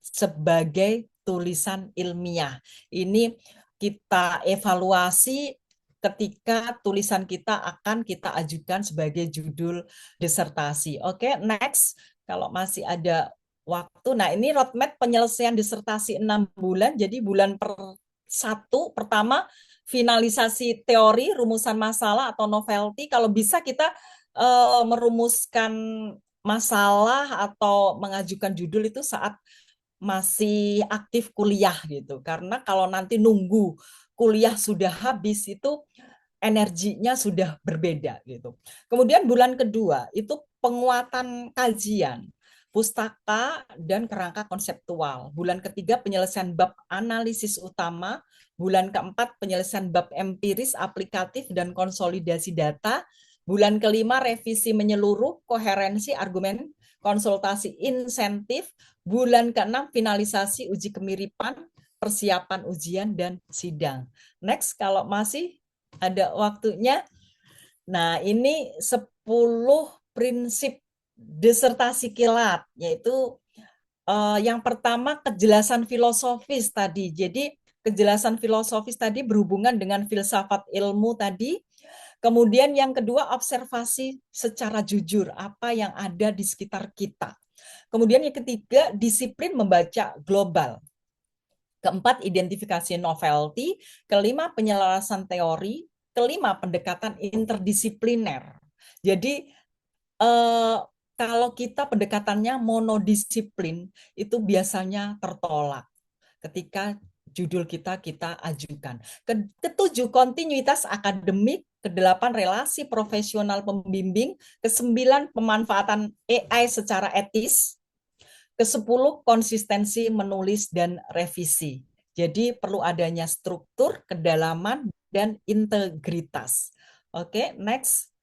B: sebagai tulisan ilmiah. Ini kita evaluasi ketika tulisan kita akan kita ajukan sebagai judul disertasi. Oke, next. Kalau masih ada waktu. Nah, ini roadmap penyelesaian disertasi 6 bulan. Jadi bulan pertama finalisasi teori, rumusan masalah atau novelty. Kalau bisa kita merumuskan masalah atau mengajukan judul itu saat masih aktif kuliah gitu. Karena kalau nanti nunggu kuliah sudah habis itu energinya sudah berbeda gitu. Kemudian bulan kedua itu penguatan kajian, pustaka dan kerangka konseptual. Bulan ketiga penyelesaian bab analisis utama, bulan keempat penyelesaian bab empiris, aplikatif dan konsolidasi data. Bulan kelima revisi menyeluruh, koherensi argumen, konsultasi insentif. Bulan keenam finalisasi uji kemiripan, persiapan ujian dan sidang. Next, kalau masih ada waktunya. Nah, ini 10 prinsip disertasi kilat, yaitu yang pertama kejelasan filosofis tadi. Jadi kejelasan filosofis tadi berhubungan dengan filsafat ilmu tadi. Kemudian yang kedua observasi secara jujur apa yang ada di sekitar kita. Kemudian yang ketiga disiplin membaca global. Keempat, identifikasi novelty. Kelima, penyelarasan teori. Kelima, pendekatan interdisipliner. Jadi, kalau kita pendekatannya monodisiplin, itu biasanya tertolak ketika judul kita ajukan. Ketujuh, kontinuitas akademik. Kedelapan, relasi profesional pembimbing. Kesembilan, pemanfaatan AI secara etis. Ke-10 konsistensi menulis dan revisi. Jadi perlu adanya struktur, kedalaman, dan integritas. Oke, next.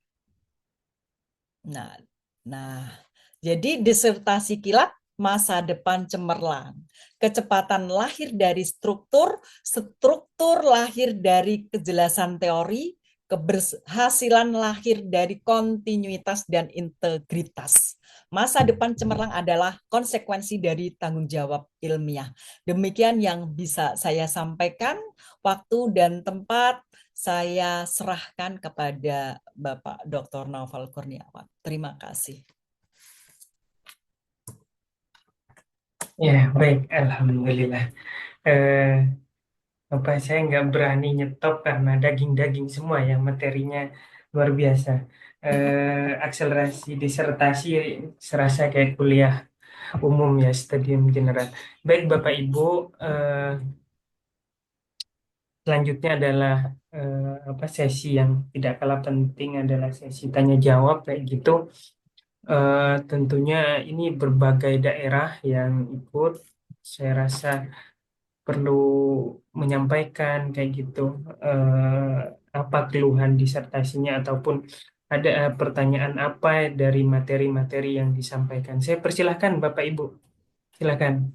B: Nah, nah, jadi disertasi kilat masa depan cemerlang. Kecepatan lahir dari struktur, struktur lahir dari kejelasan teori, keberhasilan lahir dari kontinuitas dan integritas. Masa depan cemerlang adalah konsekuensi dari tanggung jawab ilmiah. Demikian yang bisa saya sampaikan. Waktu dan tempat saya serahkan kepada Bapak Dr. Naufal Kurniawan. Terima kasih.
A: Ya, baik. Alhamdulillah. Eh, saya nggak berani nyetop karena daging-daging semua ya materinya luar biasa. Akselerasi disertasi serasa kayak kuliah umum ya, stadium general. Baik Bapak Ibu, selanjutnya adalah sesi yang tidak kalah penting adalah sesi tanya jawab kayak gitu. Tentunya ini berbagai daerah yang ikut. Saya rasa perlu menyampaikan kayak gitu apa keluhan disertasinya ataupun ada pertanyaan apa dari materi-materi yang disampaikan. Saya persilahkan Bapak Ibu, silakan.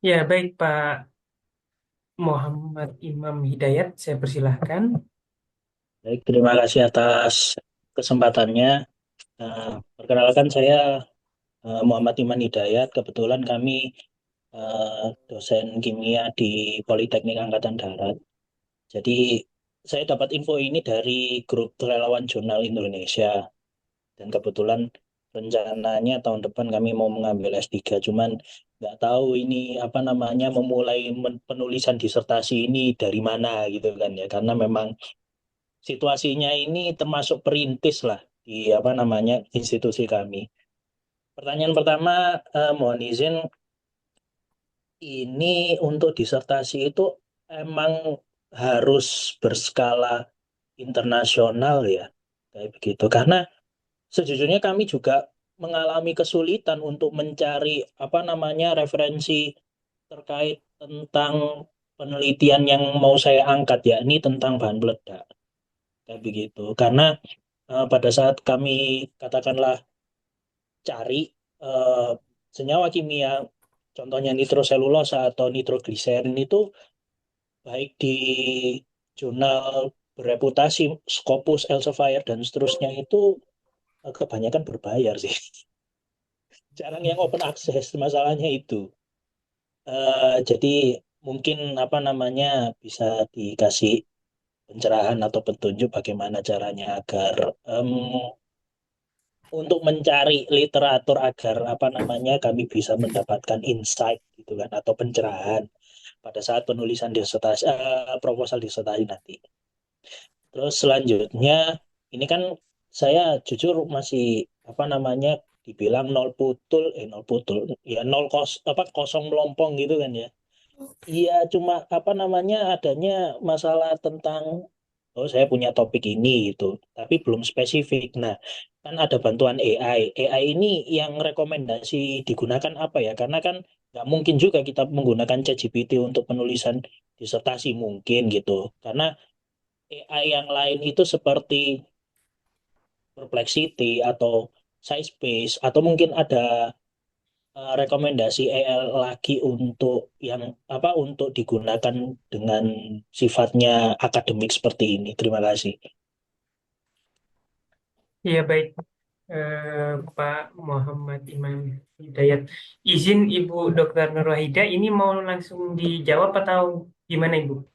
A: Ya baik Pak Muhammad Imam Hidayat, saya persilahkan.
C: Baik, terima kasih atas kesempatannya. Perkenalkan saya Muhammad Iman Hidayat. Kebetulan kami dosen kimia di Politeknik Angkatan Darat. Jadi saya dapat info ini dari grup relawan Jurnal Indonesia. Dan kebetulan rencananya tahun depan kami mau mengambil S3. Cuman nggak tahu ini apa namanya memulai penulisan disertasi ini dari mana gitu kan ya. Karena memang situasinya ini termasuk perintis lah di apa namanya institusi kami. Pertanyaan pertama, mohon izin, ini untuk disertasi itu emang harus berskala internasional ya, kayak begitu. Karena sejujurnya kami juga mengalami kesulitan untuk mencari apa namanya referensi terkait tentang penelitian yang mau saya angkat ya, ini tentang bahan peledak, kayak begitu. Karena pada saat kami katakanlah cari eh, senyawa kimia, contohnya nitroselulosa atau nitrogliserin itu baik di jurnal bereputasi Scopus, Elsevier dan seterusnya itu kebanyakan berbayar sih. Jarang yang open access, masalahnya itu. Jadi mungkin apa namanya bisa dikasih pencerahan atau petunjuk bagaimana caranya agar em, untuk mencari literatur agar apa namanya kami bisa mendapatkan insight gitu kan atau pencerahan pada saat penulisan disertasi proposal disertasi nanti. Terus selanjutnya ini kan saya jujur masih apa namanya dibilang nol putul ya apa kosong melompong gitu kan ya. Iya, cuma apa namanya adanya masalah tentang oh saya punya topik ini gitu, tapi belum spesifik. Nah, kan ada bantuan AI. AI ini yang rekomendasi digunakan apa ya? Karena kan nggak mungkin juga kita menggunakan ChatGPT untuk penulisan disertasi mungkin gitu. Karena AI yang lain itu seperti Perplexity atau Scibase atau mungkin ada rekomendasi EL lagi untuk yang apa untuk digunakan dengan sifatnya akademik seperti ini. Terima kasih.
A: Iya baik, Pak Muhammad Iman Hidayat. Izin Ibu Dr. Nur Wahida, ini mau langsung dijawab atau gimana Ibu?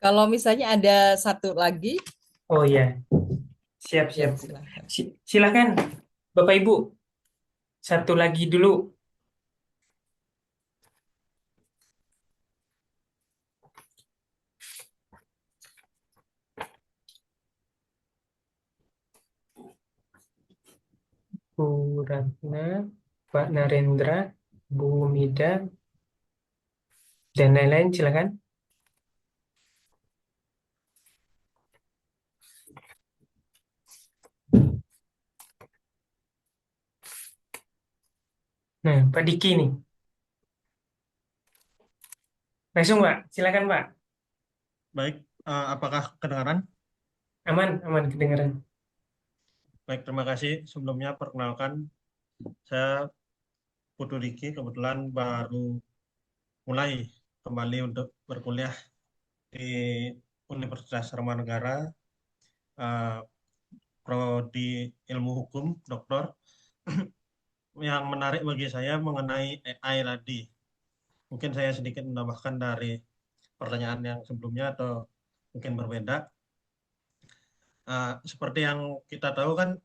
B: Kalau misalnya ada satu lagi,
A: Oh ya, siap-siap.
B: ya silahkan.
A: Silakan Bapak Ibu, satu lagi dulu. Bu Ratna, Pak Narendra, Bu Mida, dan lain-lain silakan. Nah, Pak Diki nih. Langsung Pak, silakan Pak.
D: Baik, apakah kedengaran?
A: Aman, aman kedengaran.
D: Baik, terima kasih. Sebelumnya perkenalkan, saya Putu Diki, kebetulan baru mulai kembali untuk berkuliah di Universitas Tarumanegara, eh, Prodi Ilmu Hukum, Doktor. Yang menarik bagi saya mengenai AI tadi. Mungkin saya sedikit menambahkan dari pertanyaan yang sebelumnya atau mungkin berbeda. Seperti yang kita tahu kan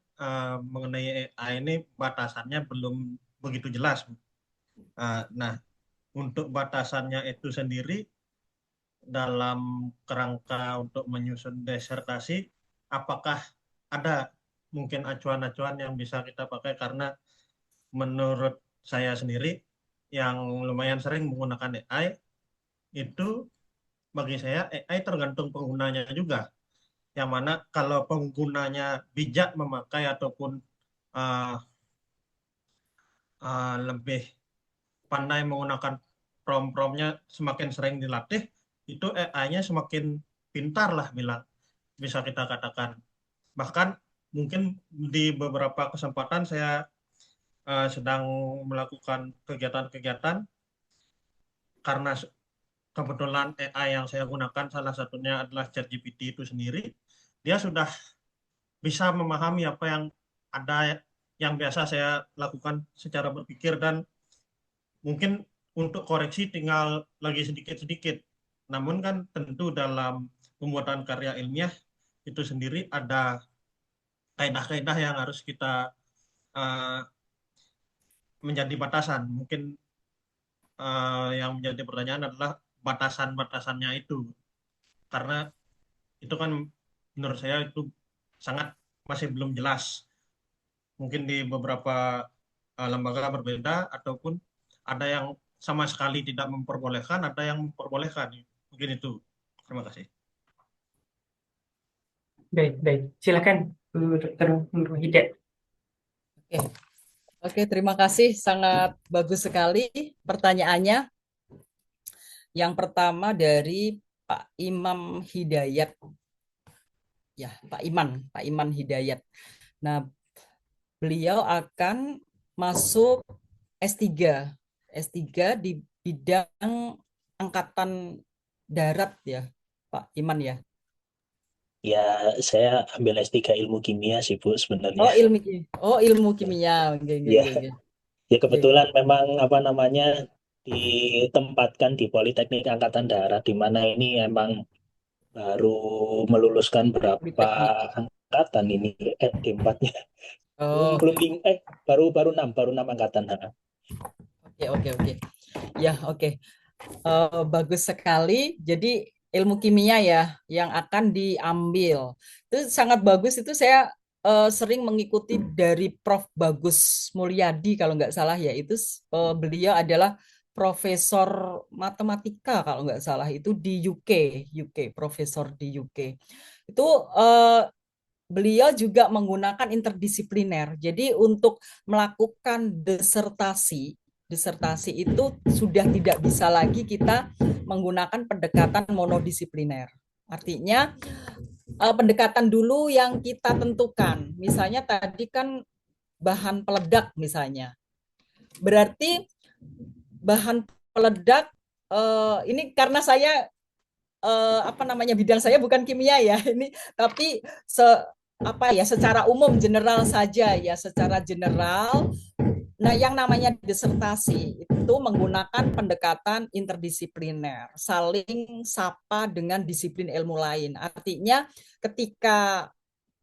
D: mengenai AI ini batasannya belum begitu jelas. Nah, untuk batasannya itu sendiri dalam kerangka untuk menyusun disertasi, apakah ada mungkin acuan-acuan yang bisa kita pakai karena menurut saya sendiri yang lumayan sering menggunakan AI itu bagi saya AI tergantung penggunanya juga. Yang mana kalau penggunanya bijak memakai ataupun uh, lebih pandai menggunakan prompt-promptnya semakin sering dilatih, itu AI-nya semakin pintar lah bilang bisa kita katakan. Bahkan mungkin di beberapa kesempatan saya sedang melakukan kegiatan-kegiatan karena kebetulan AI yang saya gunakan salah satunya adalah ChatGPT itu sendiri, dia sudah bisa memahami apa yang ada yang biasa saya lakukan secara berpikir dan mungkin untuk koreksi tinggal lagi sedikit-sedikit. Namun kan tentu dalam pembuatan karya ilmiah itu sendiri ada kaidah-kaidah yang harus kita uh, menjadi batasan. Mungkin yang menjadi pertanyaan adalah batasan-batasannya itu. Karena itu kan menurut saya itu sangat masih belum jelas. Mungkin di beberapa lembaga berbeda ataupun ada yang sama sekali tidak memperbolehkan, ada yang memperbolehkan. Mungkin itu. Terima kasih.
A: Baik, baik. Silakan Bu Dr. Nur Wahida.
B: Oke, oke, terima kasih. Sangat bagus sekali pertanyaannya. Yang pertama dari Pak Imam Hidayat. Ya, Pak Iman Hidayat. Nah, beliau akan masuk S3. S3 di bidang angkatan darat ya, Pak Iman ya.
C: Ya, saya ambil S3 ilmu kimia sih, Bu, sebenarnya.
B: Ilmu kimia. Oke, oke,
C: Ya,
B: oke, oke.
C: ya
B: Oke.
C: kebetulan memang apa namanya ditempatkan di Politeknik Angkatan Darat, di mana ini emang baru meluluskan berapa
B: Politeknik.
C: angkatan ini, D4-nya.
B: Oh,
C: Belum baru baru 6 angkatan. Ha.
B: oke, oke, oke. Ya, oke. Bagus sekali. Jadi ilmu kimia ya yang akan diambil. Itu sangat bagus. Itu saya sering mengikuti dari Prof. Bagus Mulyadi kalau nggak salah ya. Itu beliau adalah profesor matematika kalau nggak salah itu di UK, profesor di UK. Itu beliau juga menggunakan interdisipliner. Jadi untuk melakukan disertasi itu sudah tidak bisa lagi kita menggunakan pendekatan monodisipliner. Artinya pendekatan dulu yang kita tentukan. Misalnya tadi kan bahan peledak misalnya. Berarti bahan peledak ini karena saya bidang saya bukan kimia ya ini, tapi secara umum general saja ya, secara general. Nah, yang namanya disertasi itu menggunakan pendekatan interdisipliner, saling sapa dengan disiplin ilmu lain. Artinya ketika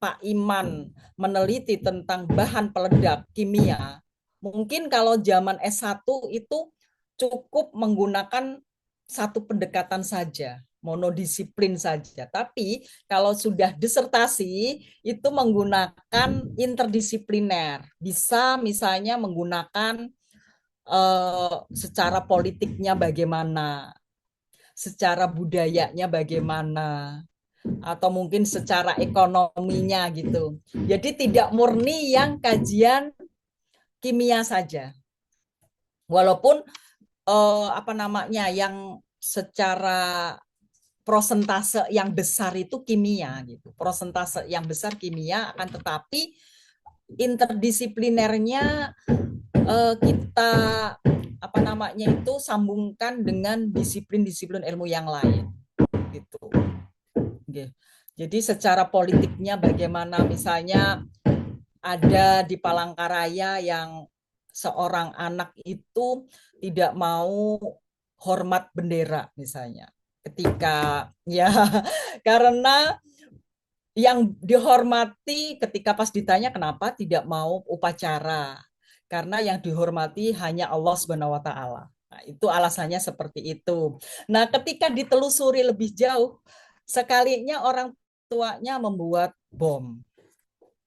B: Pak Iman meneliti tentang bahan peledak kimia, mungkin kalau zaman S1 itu cukup menggunakan satu pendekatan saja, monodisiplin saja. Tapi kalau sudah disertasi itu menggunakan interdisipliner. Bisa misalnya menggunakan secara politiknya bagaimana, secara budayanya bagaimana, atau mungkin secara ekonominya gitu. Jadi tidak murni yang kajian kimia saja. Walaupun yang secara prosentase yang besar itu kimia gitu. Prosentase yang besar kimia, akan tetapi interdisiplinernya kita sambungkan dengan disiplin-disiplin ilmu yang lain gitu. Oke. Jadi secara politiknya bagaimana, misalnya ada di Palangkaraya yang seorang anak itu tidak mau hormat bendera misalnya. Ketika ya karena yang dihormati ketika pas ditanya kenapa tidak mau upacara. Karena yang dihormati hanya Allah Subhanahu wa taala. Nah, itu alasannya seperti itu. Nah, ketika ditelusuri lebih jauh, sekalinya orang tuanya membuat bom.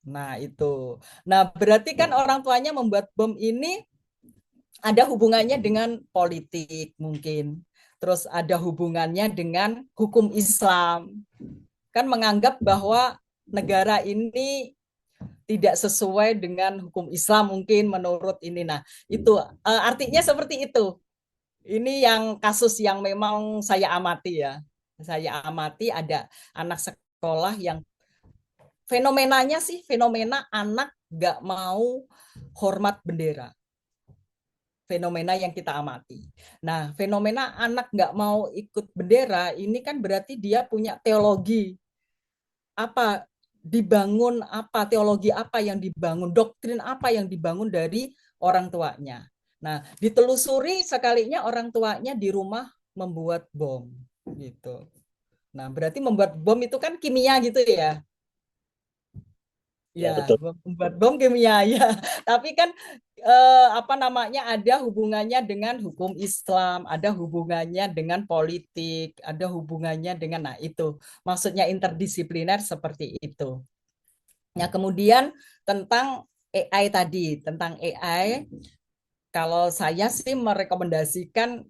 B: Nah, itu. Nah, berarti kan orang tuanya membuat bom ini ada hubungannya dengan politik mungkin. Terus ada hubungannya dengan hukum Islam. Kan menganggap bahwa negara ini tidak sesuai dengan hukum Islam mungkin menurut ini. Nah, itu artinya seperti itu. Ini yang kasus yang memang saya amati ya. Saya amati ada anak sekolah yang fenomena anak gak mau hormat bendera. Fenomena yang kita amati. Nah, fenomena anak nggak mau ikut bendera ini kan berarti dia punya teologi apa, teologi apa yang dibangun, doktrin apa yang dibangun dari orang tuanya. Nah, ditelusuri sekalinya orang tuanya di rumah membuat bom gitu. Nah, berarti membuat bom itu kan kimia gitu ya.
C: Ya,
B: Ya,
C: betul.
B: membuat bom kimia ya. Tapi kan ada hubungannya dengan hukum Islam, ada hubungannya dengan politik, ada hubungannya dengan, nah itu maksudnya interdisipliner seperti itu. Nah, kemudian tentang AI tadi, tentang AI, kalau saya sih merekomendasikan,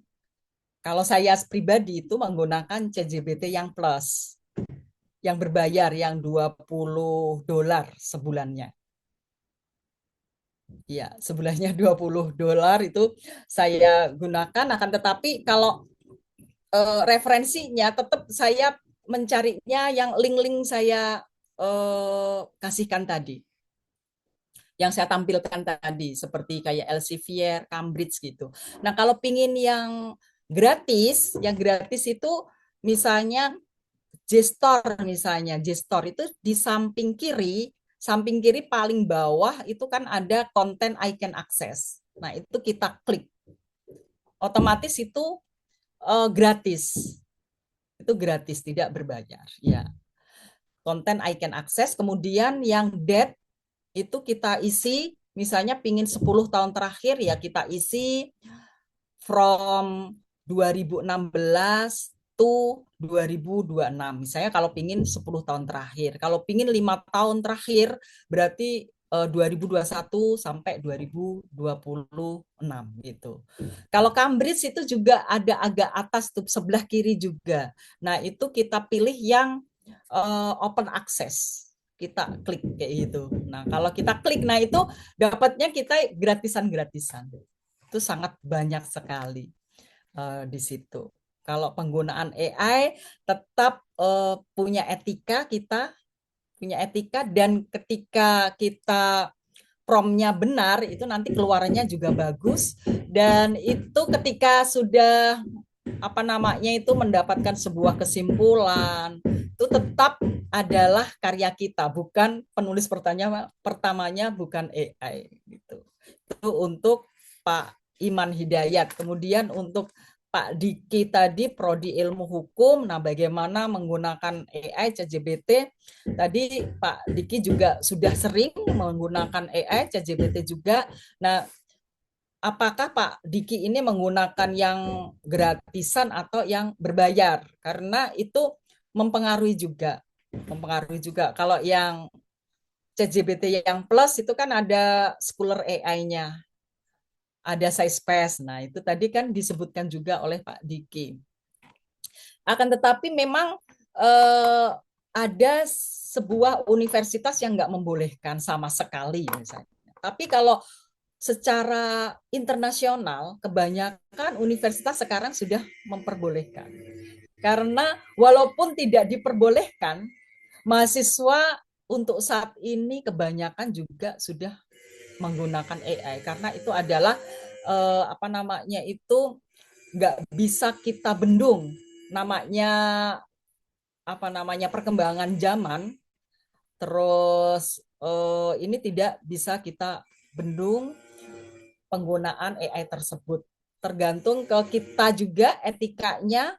B: kalau saya pribadi itu menggunakan ChatGPT yang plus, yang berbayar, yang $20 sebulannya. Ya, sebulannya $20 itu saya gunakan, akan tetapi kalau referensinya tetap saya mencarinya yang link-link saya kasihkan tadi, yang saya tampilkan tadi, seperti kayak Elsevier, Cambridge gitu. Nah, kalau pingin yang Gratis, yang gratis itu misalnya Gestor itu di samping kiri paling bawah itu kan ada konten I can access. Nah, itu kita klik. Otomatis itu gratis. Itu gratis, tidak berbayar. Ya, konten I can access. Kemudian yang dead itu kita isi, misalnya pingin 10 tahun terakhir ya kita isi from 2016 to 2026. Misalnya kalau pingin 10 tahun terakhir. Kalau pingin 5 tahun terakhir berarti 2021 sampai 2026 gitu. Kalau Cambridge itu juga ada agak atas tuh sebelah kiri juga. Nah, itu kita pilih yang open access. Kita klik kayak gitu. Nah, kalau kita klik, nah itu dapatnya kita gratisan-gratisan. Itu sangat banyak sekali di situ. Kalau penggunaan AI tetap punya etika, kita punya etika, dan ketika kita promptnya benar itu nanti keluarannya juga bagus, dan itu ketika sudah itu mendapatkan sebuah kesimpulan itu tetap adalah karya kita, bukan penulis pertamanya bukan AI gitu. Itu untuk Pak Iman Hidayat. Kemudian untuk Pak Diki tadi prodi ilmu hukum, nah bagaimana menggunakan AI ChatGPT. Tadi Pak Diki juga sudah sering menggunakan AI ChatGPT juga. Nah, apakah Pak Diki ini menggunakan yang gratisan atau yang berbayar? Karena itu mempengaruhi juga. Mempengaruhi juga. Kalau yang ChatGPT yang plus itu kan ada Scholar AI-nya, ada size space. Nah, itu tadi kan disebutkan juga oleh Pak Diki. Akan tetapi memang ada sebuah universitas yang nggak membolehkan sama sekali misalnya. Tapi kalau secara internasional, kebanyakan universitas sekarang sudah memperbolehkan. Karena walaupun tidak diperbolehkan, mahasiswa untuk saat ini kebanyakan juga sudah menggunakan AI karena itu adalah itu nggak bisa kita bendung, namanya perkembangan zaman, terus ini tidak bisa kita bendung penggunaan AI tersebut, tergantung ke kita juga etikanya.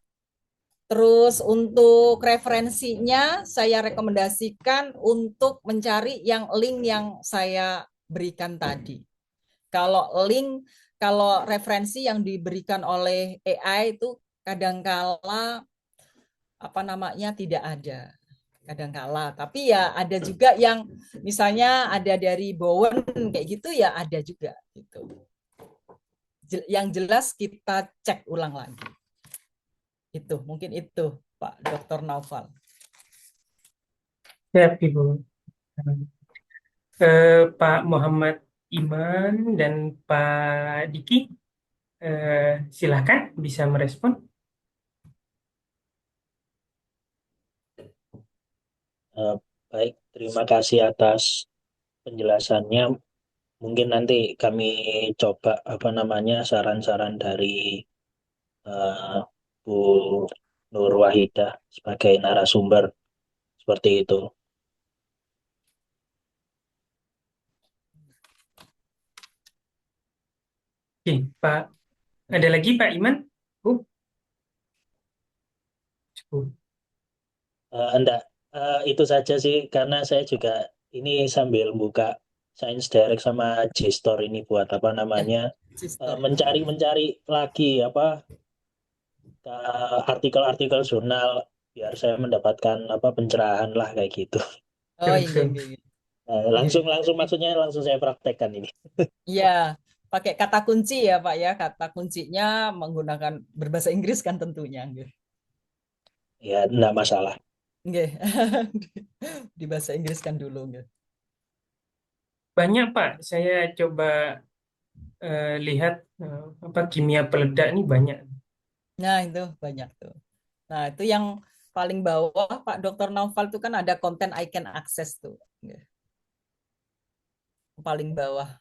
B: Terus untuk referensinya saya rekomendasikan untuk mencari yang link yang saya berikan tadi. Kalau referensi yang diberikan oleh AI itu kadangkala tidak ada. Kadangkala, tapi ya ada juga yang misalnya ada dari Bowen kayak gitu ya ada juga gitu. Yang jelas kita cek ulang lagi. Itu mungkin itu Pak Dr. Naufal.
A: Siap, Ibu. Pak Muhammad Iman dan Pak Diki, silahkan bisa merespon.
C: Baik, terima kasih atas penjelasannya. Mungkin nanti kami coba saran-saran dari uh, Bu Nur Wahidah sebagai narasumber seperti itu.
A: Oke, Pak. Ada lagi Pak Iman? Cukup.
C: Enggak, itu saja sih karena saya juga ini sambil buka Science Direct sama JSTOR ini buat mencari lagi artikel-artikel jurnal biar saya mendapatkan pencerahan lah kayak gitu.
B: Oh iya, iya.
C: Langsung maksudnya langsung saya praktekkan ini.
B: Iya, pakai kata kunci ya Pak ya. Kata kuncinya menggunakan berbahasa Inggris kan tentunya.
C: Ya, enggak masalah.
B: Nggih. Di bahasa Inggris kan dulu.
A: Banyak Pak, saya coba lihat kimia peledak ini banyak.
B: Nah, itu banyak tuh. Nah, itu yang paling bawah Pak Dr. Naufal itu kan ada konten I can access tuh. Paling bawah.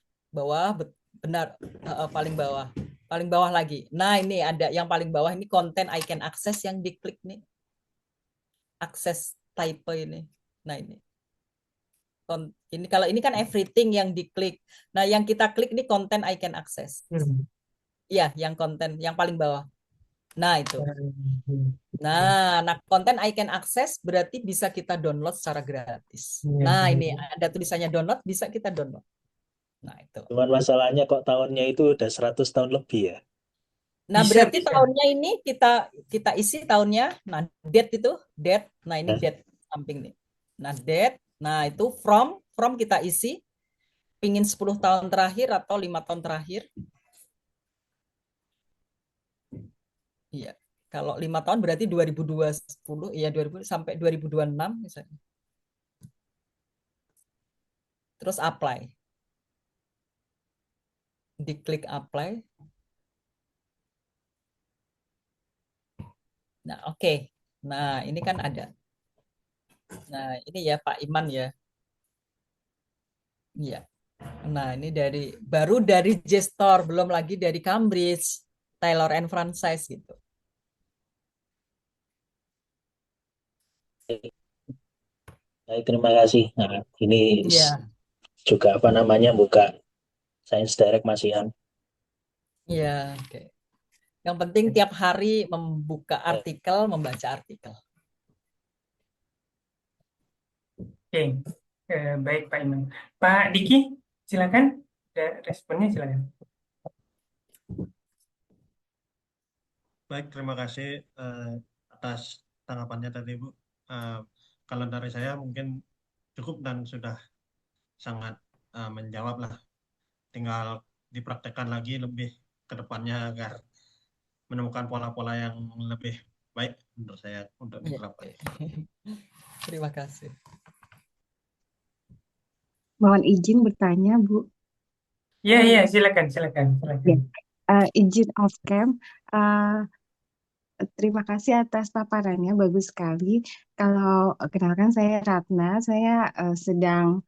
B: Benar paling bawah. paling bawah lagi. Nah, ini ada yang paling bawah ini konten I can access yang diklik nih. Akses type ini. Nah, ini. Ini kalau ini kan everything yang diklik. Nah, yang kita klik ini konten I can access.
A: Hmm.
B: Iya, yang konten yang paling bawah. Nah, itu.
A: Hmm.
B: Nah, konten I can access berarti bisa kita download secara gratis.
A: Iya,
B: Nah,
A: iya.
B: ini ada tulisannya download, bisa kita download. Nah, itu.
C: Cuman masalahnya kok tahunnya itu udah 100 tahun lebih ya.
B: Nah,
A: Bisa,
B: berarti
A: bisa.
B: tahunnya ini kita kita isi tahunnya. Nah, date itu, date. Nah, ini
C: Ya,
B: date samping nih. Nah, date. Nah, itu from kita isi pingin 10 tahun terakhir atau 5 tahun terakhir. Iya. Kalau 5 tahun berarti 2020, ya 2000 sampai 2026 misalnya. Terus apply. Diklik apply. Nah, oke. Nah, ini kan ada. Nah, ini ya Pak Iman ya. Iya. Nah, ini baru dari Gestor, belum lagi dari Cambridge, Taylor and Francis gitu.
C: baik, terima kasih. Nah, ini
B: Iya,
C: juga apa namanya buka Science Direct Masihan.
B: iya, oke. Yang penting tiap hari membuka artikel, membaca artikel.
A: Oke, baik Pak Iman. Pak Diki, silakan. Ada responnya silakan.
D: Baik, terima kasih atas tanggapannya tadi, Bu. Eh, Kalau dari saya mungkin cukup dan sudah sangat menjawab lah. Tinggal dipraktekkan lagi lebih ke depannya agar menemukan pola-pola yang lebih baik menurut saya untuk
B: Iya,
D: diterapkan.
B: oke. Terima kasih.
E: Mohon izin bertanya, Bu.
A: Iya, iya, silakan, silakan, silakan.
E: Ya, izin off cam. Eh, Terima kasih atas paparannya, bagus sekali. Kalau kenalkan saya Ratna, saya sedang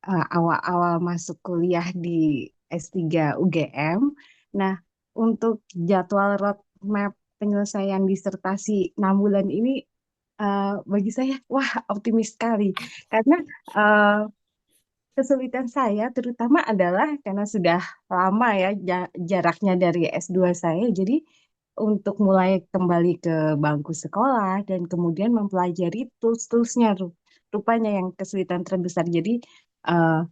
E: awal-awal masuk kuliah di S3 UGM. Nah, untuk jadwal roadmap penyelesaian disertasi 6 bulan ini bagi saya, wah optimis sekali. Karena eh, kesulitan saya terutama adalah karena sudah lama ya jaraknya dari S2 saya, jadi untuk mulai kembali ke bangku sekolah dan kemudian mempelajari tools-toolsnya rupanya yang kesulitan terbesar. Jadi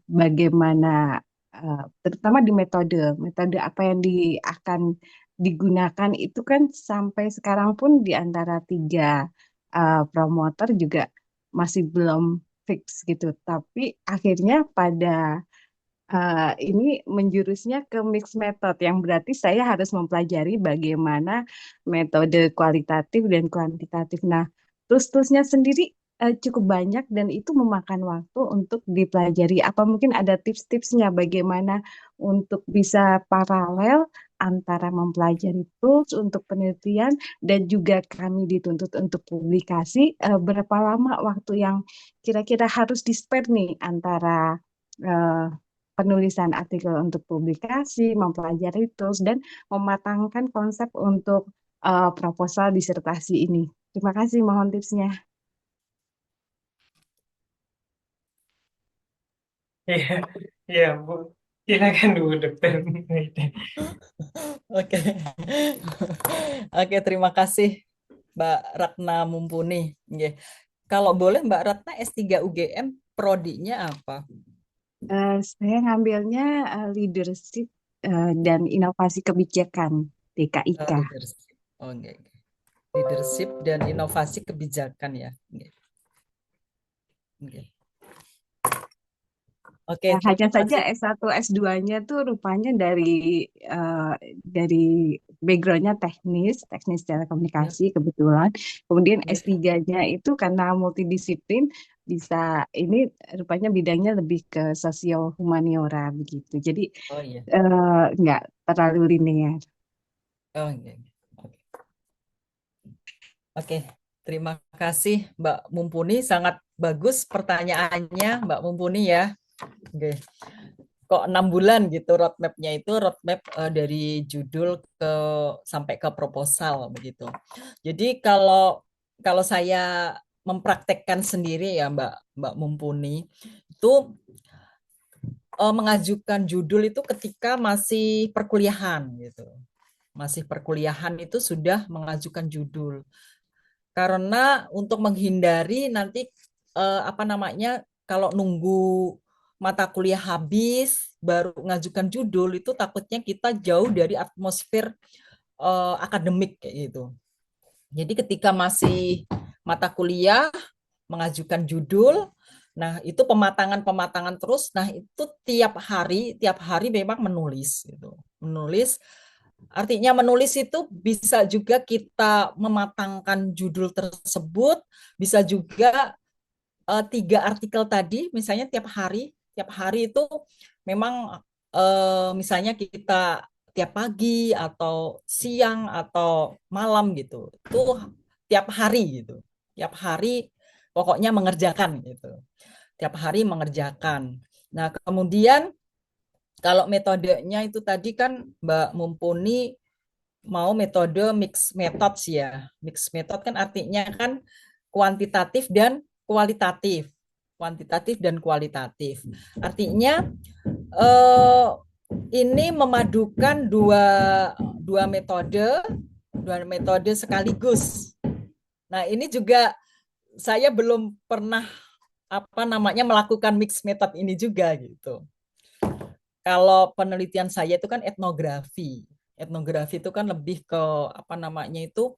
E: bagaimana terutama di metode apa yang akan digunakan itu kan sampai sekarang pun di antara tiga promotor juga masih belum fix gitu. Tapi akhirnya pada ini menjurusnya ke mixed method yang berarti saya harus mempelajari bagaimana metode kualitatif dan kuantitatif. Nah, tools-toolsnya sendiri cukup banyak dan itu memakan waktu untuk dipelajari. Apa mungkin ada tips-tipsnya bagaimana untuk bisa paralel antara mempelajari tools untuk penelitian dan juga kami dituntut untuk publikasi, berapa lama waktu yang kira-kira harus di-spare nih antara eh, penulisan artikel untuk publikasi, mempelajari tools, dan mematangkan konsep untuk proposal disertasi ini. Terima kasih, mohon tipsnya.
A: Iya, iya, Bu. Silakan dulu, dokter.
B: Oke. Oke, terima kasih Mbak Ratna Mumpuni. Oke. Kalau boleh Mbak Ratna S3 UGM prodinya apa?
E: Saya ngambilnya leadership dan inovasi kebijakan DKIK.
B: Leadership. Oh, oke. Leadership dan inovasi kebijakan ya. Oke. Oke. Oke,
E: Hanya
B: terima
E: saja
B: kasih.
E: S1, S2-nya tuh rupanya eh, dari background-nya teknis
B: Ya,
E: telekomunikasi kebetulan. Kemudian
B: ya.
E: S3-nya itu karena multidisiplin bisa ini rupanya bidangnya lebih ke sosio humaniora begitu. Jadi
B: Oh iya.
E: nggak terlalu linear.
B: Oh iya. Oke. Oke. Terima kasih Mbak Mumpuni, sangat bagus pertanyaannya Mbak Mumpuni ya. Oke. kok 6 bulan gitu roadmapnya itu roadmap dari judul ke sampai ke proposal begitu. Jadi kalau saya mempraktekkan sendiri ya Mbak Mbak Mumpuni itu mengajukan judul itu ketika masih perkuliahan gitu. Masih perkuliahan itu sudah mengajukan judul. Karena untuk menghindari nanti apa namanya kalau nunggu mata kuliah habis baru mengajukan judul itu takutnya kita jauh dari atmosfer akademik kayak gitu. Jadi ketika masih mata kuliah mengajukan judul, nah itu pematangan-pematangan terus. Nah itu tiap hari memang menulis gitu. Menulis artinya menulis itu bisa juga kita mematangkan judul tersebut, bisa juga 3 artikel tadi, misalnya tiap hari itu memang misalnya kita tiap pagi atau siang atau malam gitu, itu tiap hari pokoknya mengerjakan gitu, tiap hari mengerjakan. Nah kemudian kalau metodenya itu tadi kan Mbak Mumpuni mau metode mix methods ya. Mix method kan artinya kan kuantitatif dan kualitatif. Kuantitatif dan kualitatif. Artinya eh, ini memadukan dua metode sekaligus. Nah, ini juga saya belum pernah apa namanya melakukan mix method ini juga gitu. Kalau penelitian saya itu kan etnografi. Etnografi itu kan lebih ke apa namanya itu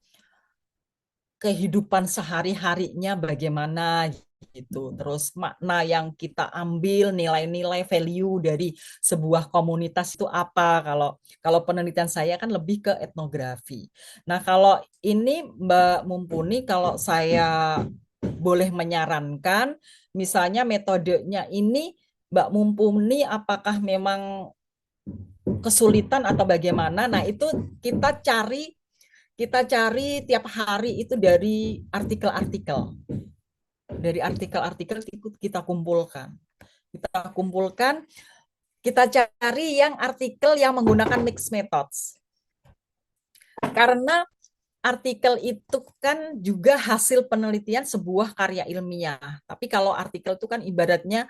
B: kehidupan sehari-harinya bagaimana gitu. Terus makna yang kita ambil, nilai-nilai value dari sebuah komunitas itu apa? Kalau penelitian saya kan lebih ke etnografi. Nah, kalau ini Mbak Mumpuni kalau saya boleh menyarankan misalnya metodenya ini Mbak Mumpuni apakah memang kesulitan atau bagaimana? Nah, itu kita cari tiap hari itu dari artikel-artikel. Dari artikel-artikel kita kumpulkan. Kita cari yang artikel yang menggunakan mixed methods. Karena artikel itu kan juga hasil penelitian sebuah karya ilmiah. Tapi kalau artikel itu kan ibaratnya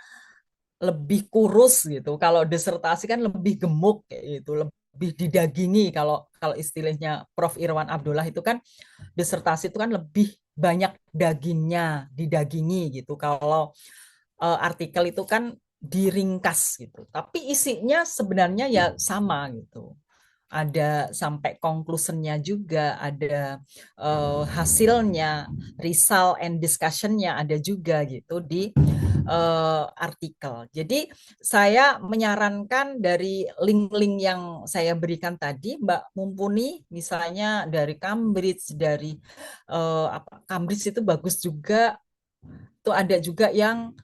B: lebih kurus gitu. Kalau disertasi kan lebih gemuk kayak gitu, lebih didagingi kalau kalau istilahnya Prof. Irwan Abdullah itu kan disertasi itu kan lebih banyak dagingnya, didagingi gitu. Kalau artikel itu kan diringkas gitu. Tapi isinya sebenarnya ya sama gitu. Ada sampai conclusionnya juga, ada hasilnya, result and discussionnya ada juga gitu di artikel. Jadi saya menyarankan dari link-link yang saya berikan tadi, Mbak Mumpuni, misalnya dari Cambridge, dari Cambridge itu bagus juga. Itu ada juga yang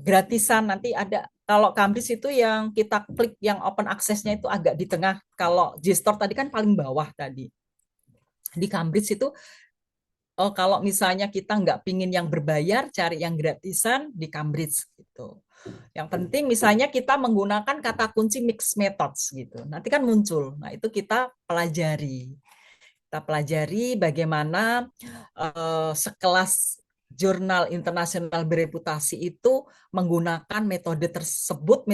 B: gratisan nanti ada kalau Cambridge itu yang kita klik yang open access-nya itu agak di tengah. Kalau JSTOR tadi kan paling bawah tadi. Di Cambridge itu kalau misalnya kita nggak pingin yang berbayar, cari yang gratisan di Cambridge gitu. Yang penting misalnya kita menggunakan kata kunci mixed methods gitu. Nanti kan muncul. Nah, itu kita pelajari. Kita pelajari bagaimana sekelas jurnal internasional bereputasi itu menggunakan metode tersebut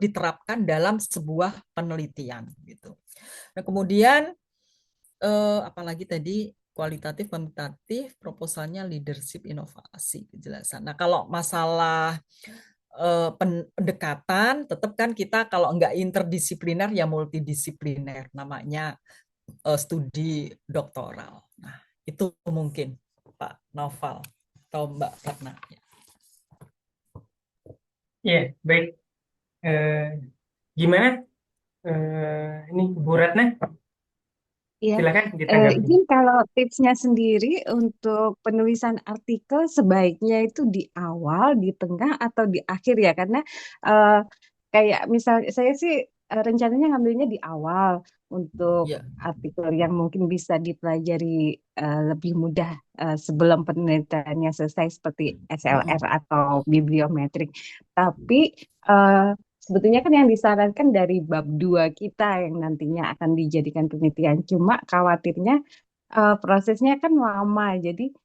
B: diterapkan dalam sebuah penelitian gitu. Nah, kemudian apalagi tadi kualitatif, kuantitatif, proposalnya leadership, inovasi, kejelasan. Nah, kalau masalah pendekatan, tetap kan kita kalau nggak interdisipliner ya multidisipliner, namanya studi doktoral. Nah, itu mungkin Pak Noval atau Mbak Ratna.
A: Ya, baik. Gimana? Ini Bu Ratna,
E: Ya,
A: silakan ditanggapi.
E: izin kalau tipsnya sendiri untuk penulisan artikel sebaiknya itu di awal, di tengah, atau di akhir ya, karena eh, kayak misal saya sih rencananya ngambilnya di awal untuk
B: Ya.
E: artikel yang mungkin bisa dipelajari lebih mudah sebelum penelitiannya selesai seperti SLR atau bibliometrik. Tapi eh, sebetulnya kan yang disarankan dari bab 2 kita yang nantinya akan dijadikan penelitian. Cuma khawatirnya prosesnya kan lama. Jadi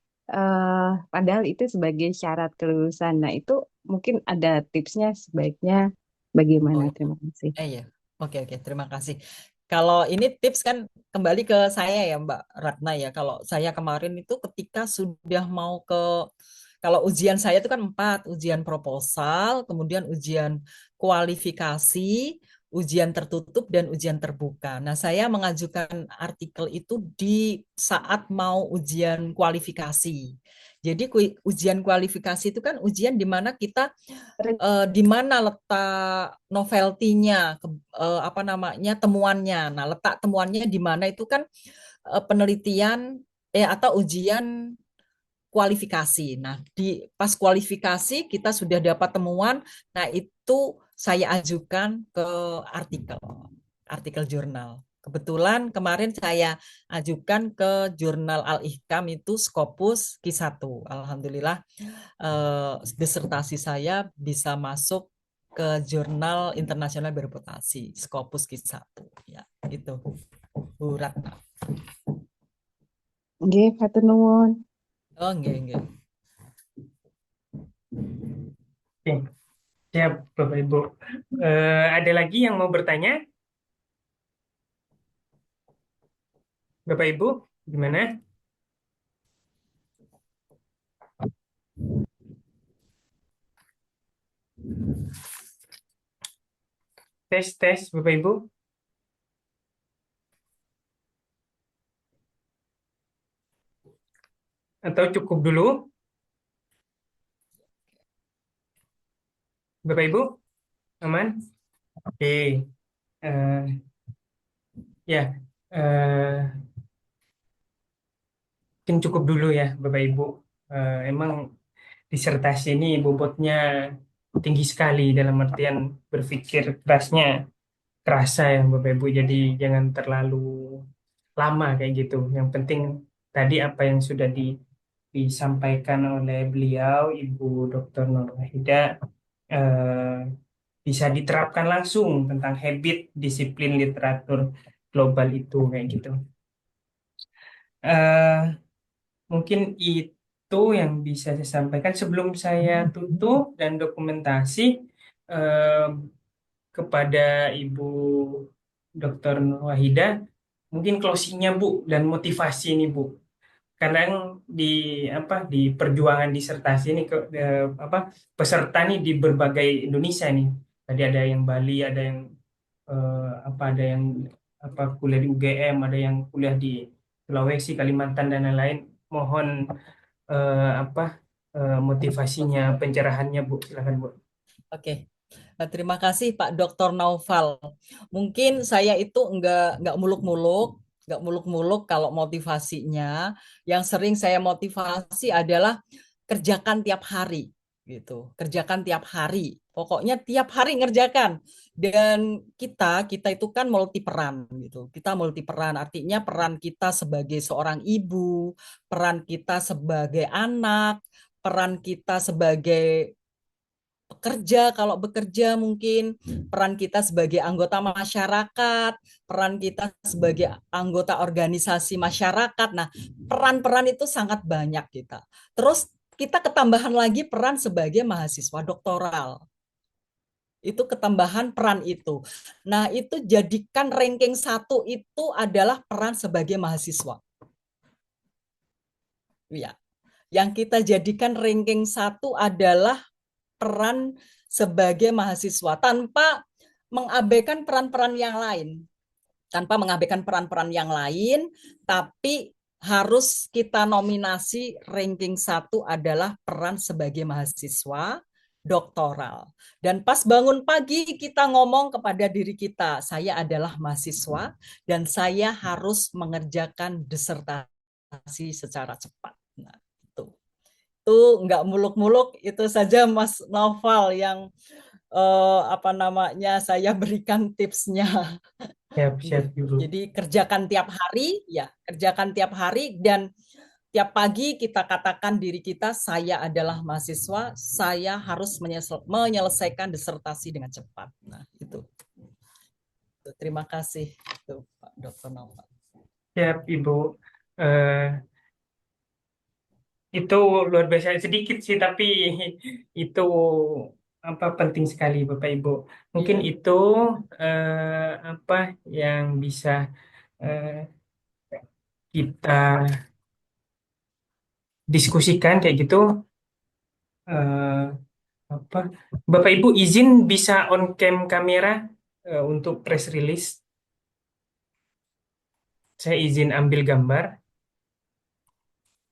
E: padahal itu sebagai syarat kelulusan. Nah, itu mungkin ada tipsnya sebaiknya bagaimana?
B: Oh,
E: Terima kasih.
B: iya. Oke, oke. Terima kasih. Kalau ini tips kan kembali ke saya ya, Mbak Ratna ya. Kalau saya kemarin itu ketika sudah mau kalau ujian saya itu kan 4, ujian proposal, kemudian ujian kualifikasi, ujian tertutup, dan ujian terbuka. Nah, saya mengajukan artikel itu di saat mau ujian kualifikasi. Jadi ujian kualifikasi itu kan ujian di mana kita di mana letak novelty-nya, apa namanya, temuannya. Nah, letak temuannya di mana itu kan penelitian atau ujian kualifikasi. Nah, di pas kualifikasi kita sudah dapat temuan, nah itu saya ajukan ke artikel, artikel jurnal. Kebetulan kemarin saya ajukan ke jurnal Al-Ihkam itu Scopus Q1. Alhamdulillah disertasi saya bisa masuk ke jurnal internasional bereputasi Scopus Q1 ya gitu Bu Ratna.
E: Nggih, hatur nuwun.
B: Oh nggih nggih.
A: Oke, siap Bapak Ibu. Ada lagi yang mau bertanya? Bapak Ibu, gimana? Tes, Bapak Ibu. Atau cukup dulu, Bapak Ibu? Aman? Oke. Eh, ya, mungkin cukup dulu ya, Bapak Ibu. Emang disertasi ini bobotnya tinggi sekali dalam artian berpikir kerasa ya Bapak Ibu. Jadi jangan terlalu lama kayak gitu. Yang penting tadi apa yang sudah disampaikan oleh beliau, Ibu Dr. Nur Wahida, eh, bisa diterapkan langsung tentang habit disiplin literatur global itu kayak gitu. Eh, Mungkin itu yang bisa saya sampaikan sebelum saya tutup dan dokumentasi eh, kepada Ibu Dr. Nur Wahida. Mungkin closingnya Bu dan motivasi ini Bu. Kadang di di perjuangan disertasi ini peserta nih di berbagai Indonesia nih. Tadi ada yang Bali, ada yang ada yang kuliah di UGM, ada yang kuliah di Sulawesi, Kalimantan dan lain-lain. Mohon motivasinya, pencerahannya Bu. Silakan Bu.
B: Oke. Terima kasih Pak Dr. Naufal. Mungkin saya itu nggak muluk-muluk, kalau motivasinya. Yang sering saya motivasi adalah kerjakan tiap hari, gitu. Kerjakan tiap hari. Pokoknya tiap hari ngerjakan. Dan kita itu kan multi peran, gitu. Kita multi peran, artinya peran kita sebagai seorang ibu, peran kita sebagai anak, peran kita sebagai pekerja, kalau bekerja mungkin peran kita sebagai anggota masyarakat, peran kita sebagai anggota organisasi masyarakat. Nah, peran-peran itu sangat banyak kita. Terus kita ketambahan lagi peran sebagai mahasiswa doktoral. Itu ketambahan peran itu. Nah, itu jadikan ranking 1 itu adalah peran sebagai mahasiswa. Ya. Yang kita jadikan ranking 1 adalah peran sebagai mahasiswa tanpa mengabaikan peran-peran yang lain. Tanpa mengabaikan peran-peran yang lain, tapi harus kita nominasi ranking 1 adalah peran sebagai mahasiswa doktoral. Dan pas bangun pagi kita ngomong kepada diri kita, saya adalah mahasiswa dan saya harus mengerjakan disertasi secara cepat. Nah, itu nggak muluk-muluk, itu saja Mas Noval yang saya berikan tipsnya.
A: Siap, Ibu.
B: Jadi kerjakan tiap hari, ya kerjakan tiap hari, dan tiap pagi kita katakan diri kita, saya adalah mahasiswa, saya harus menyelesaikan disertasi dengan cepat. Nah, itu. Terima kasih, itu, Pak Dr. Nova.
A: Ya, Ibu. Eh, itu luar biasa sedikit sih, tapi itu apa penting sekali Bapak Ibu. Mungkin
B: Iya,
A: itu apa yang bisa eh, kita diskusikan kayak gitu. Eh, apa Bapak Ibu izin bisa on cam kamera untuk press release. Saya izin ambil gambar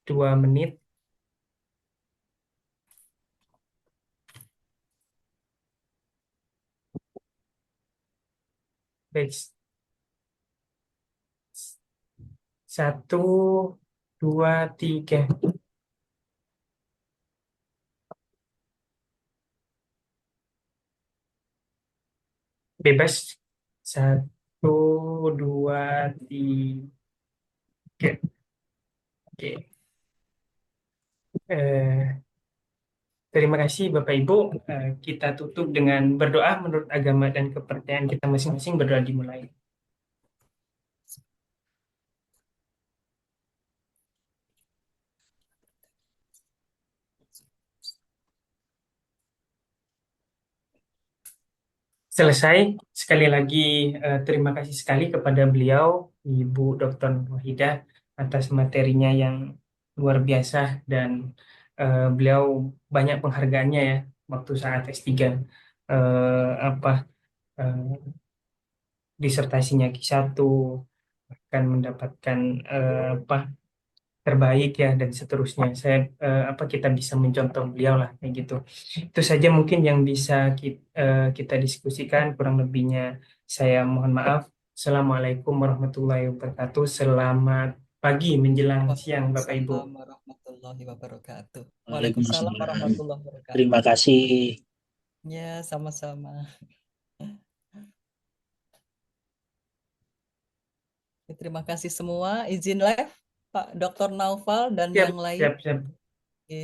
A: 2 menit. Baik, 1, 2, 3. Bebas. 1, 2, 3. Oke. Eh, Terima kasih Bapak Ibu. Kita tutup dengan berdoa menurut agama dan kepercayaan kita masing-masing. Berdoa dimulai. Selesai. Sekali lagi terima kasih sekali kepada beliau, Ibu Dr. Wahidah, atas materinya yang luar biasa dan beliau banyak penghargaannya ya waktu saat S3. Apa disertasinya Q1 akan mendapatkan apa terbaik ya dan seterusnya. Saya apa kita bisa mencontoh beliau lah kayak gitu. Itu saja mungkin yang bisa kita diskusikan. Kurang lebihnya saya mohon maaf. Assalamualaikum warahmatullahi wabarakatuh. Selamat pagi menjelang siang Bapak Ibu.
B: Waalaikumsalam warahmatullahi wabarakatuh. Waalaikumsalam
C: Waalaikumsalam.
B: warahmatullahi wabarakatuh.
C: Terima kasih.
B: Ya, sama-sama. Terima kasih semua. Izin live, Pak Dr. Naufal dan
A: Siap,
B: yang lain.
A: siap, siap.
B: Oke.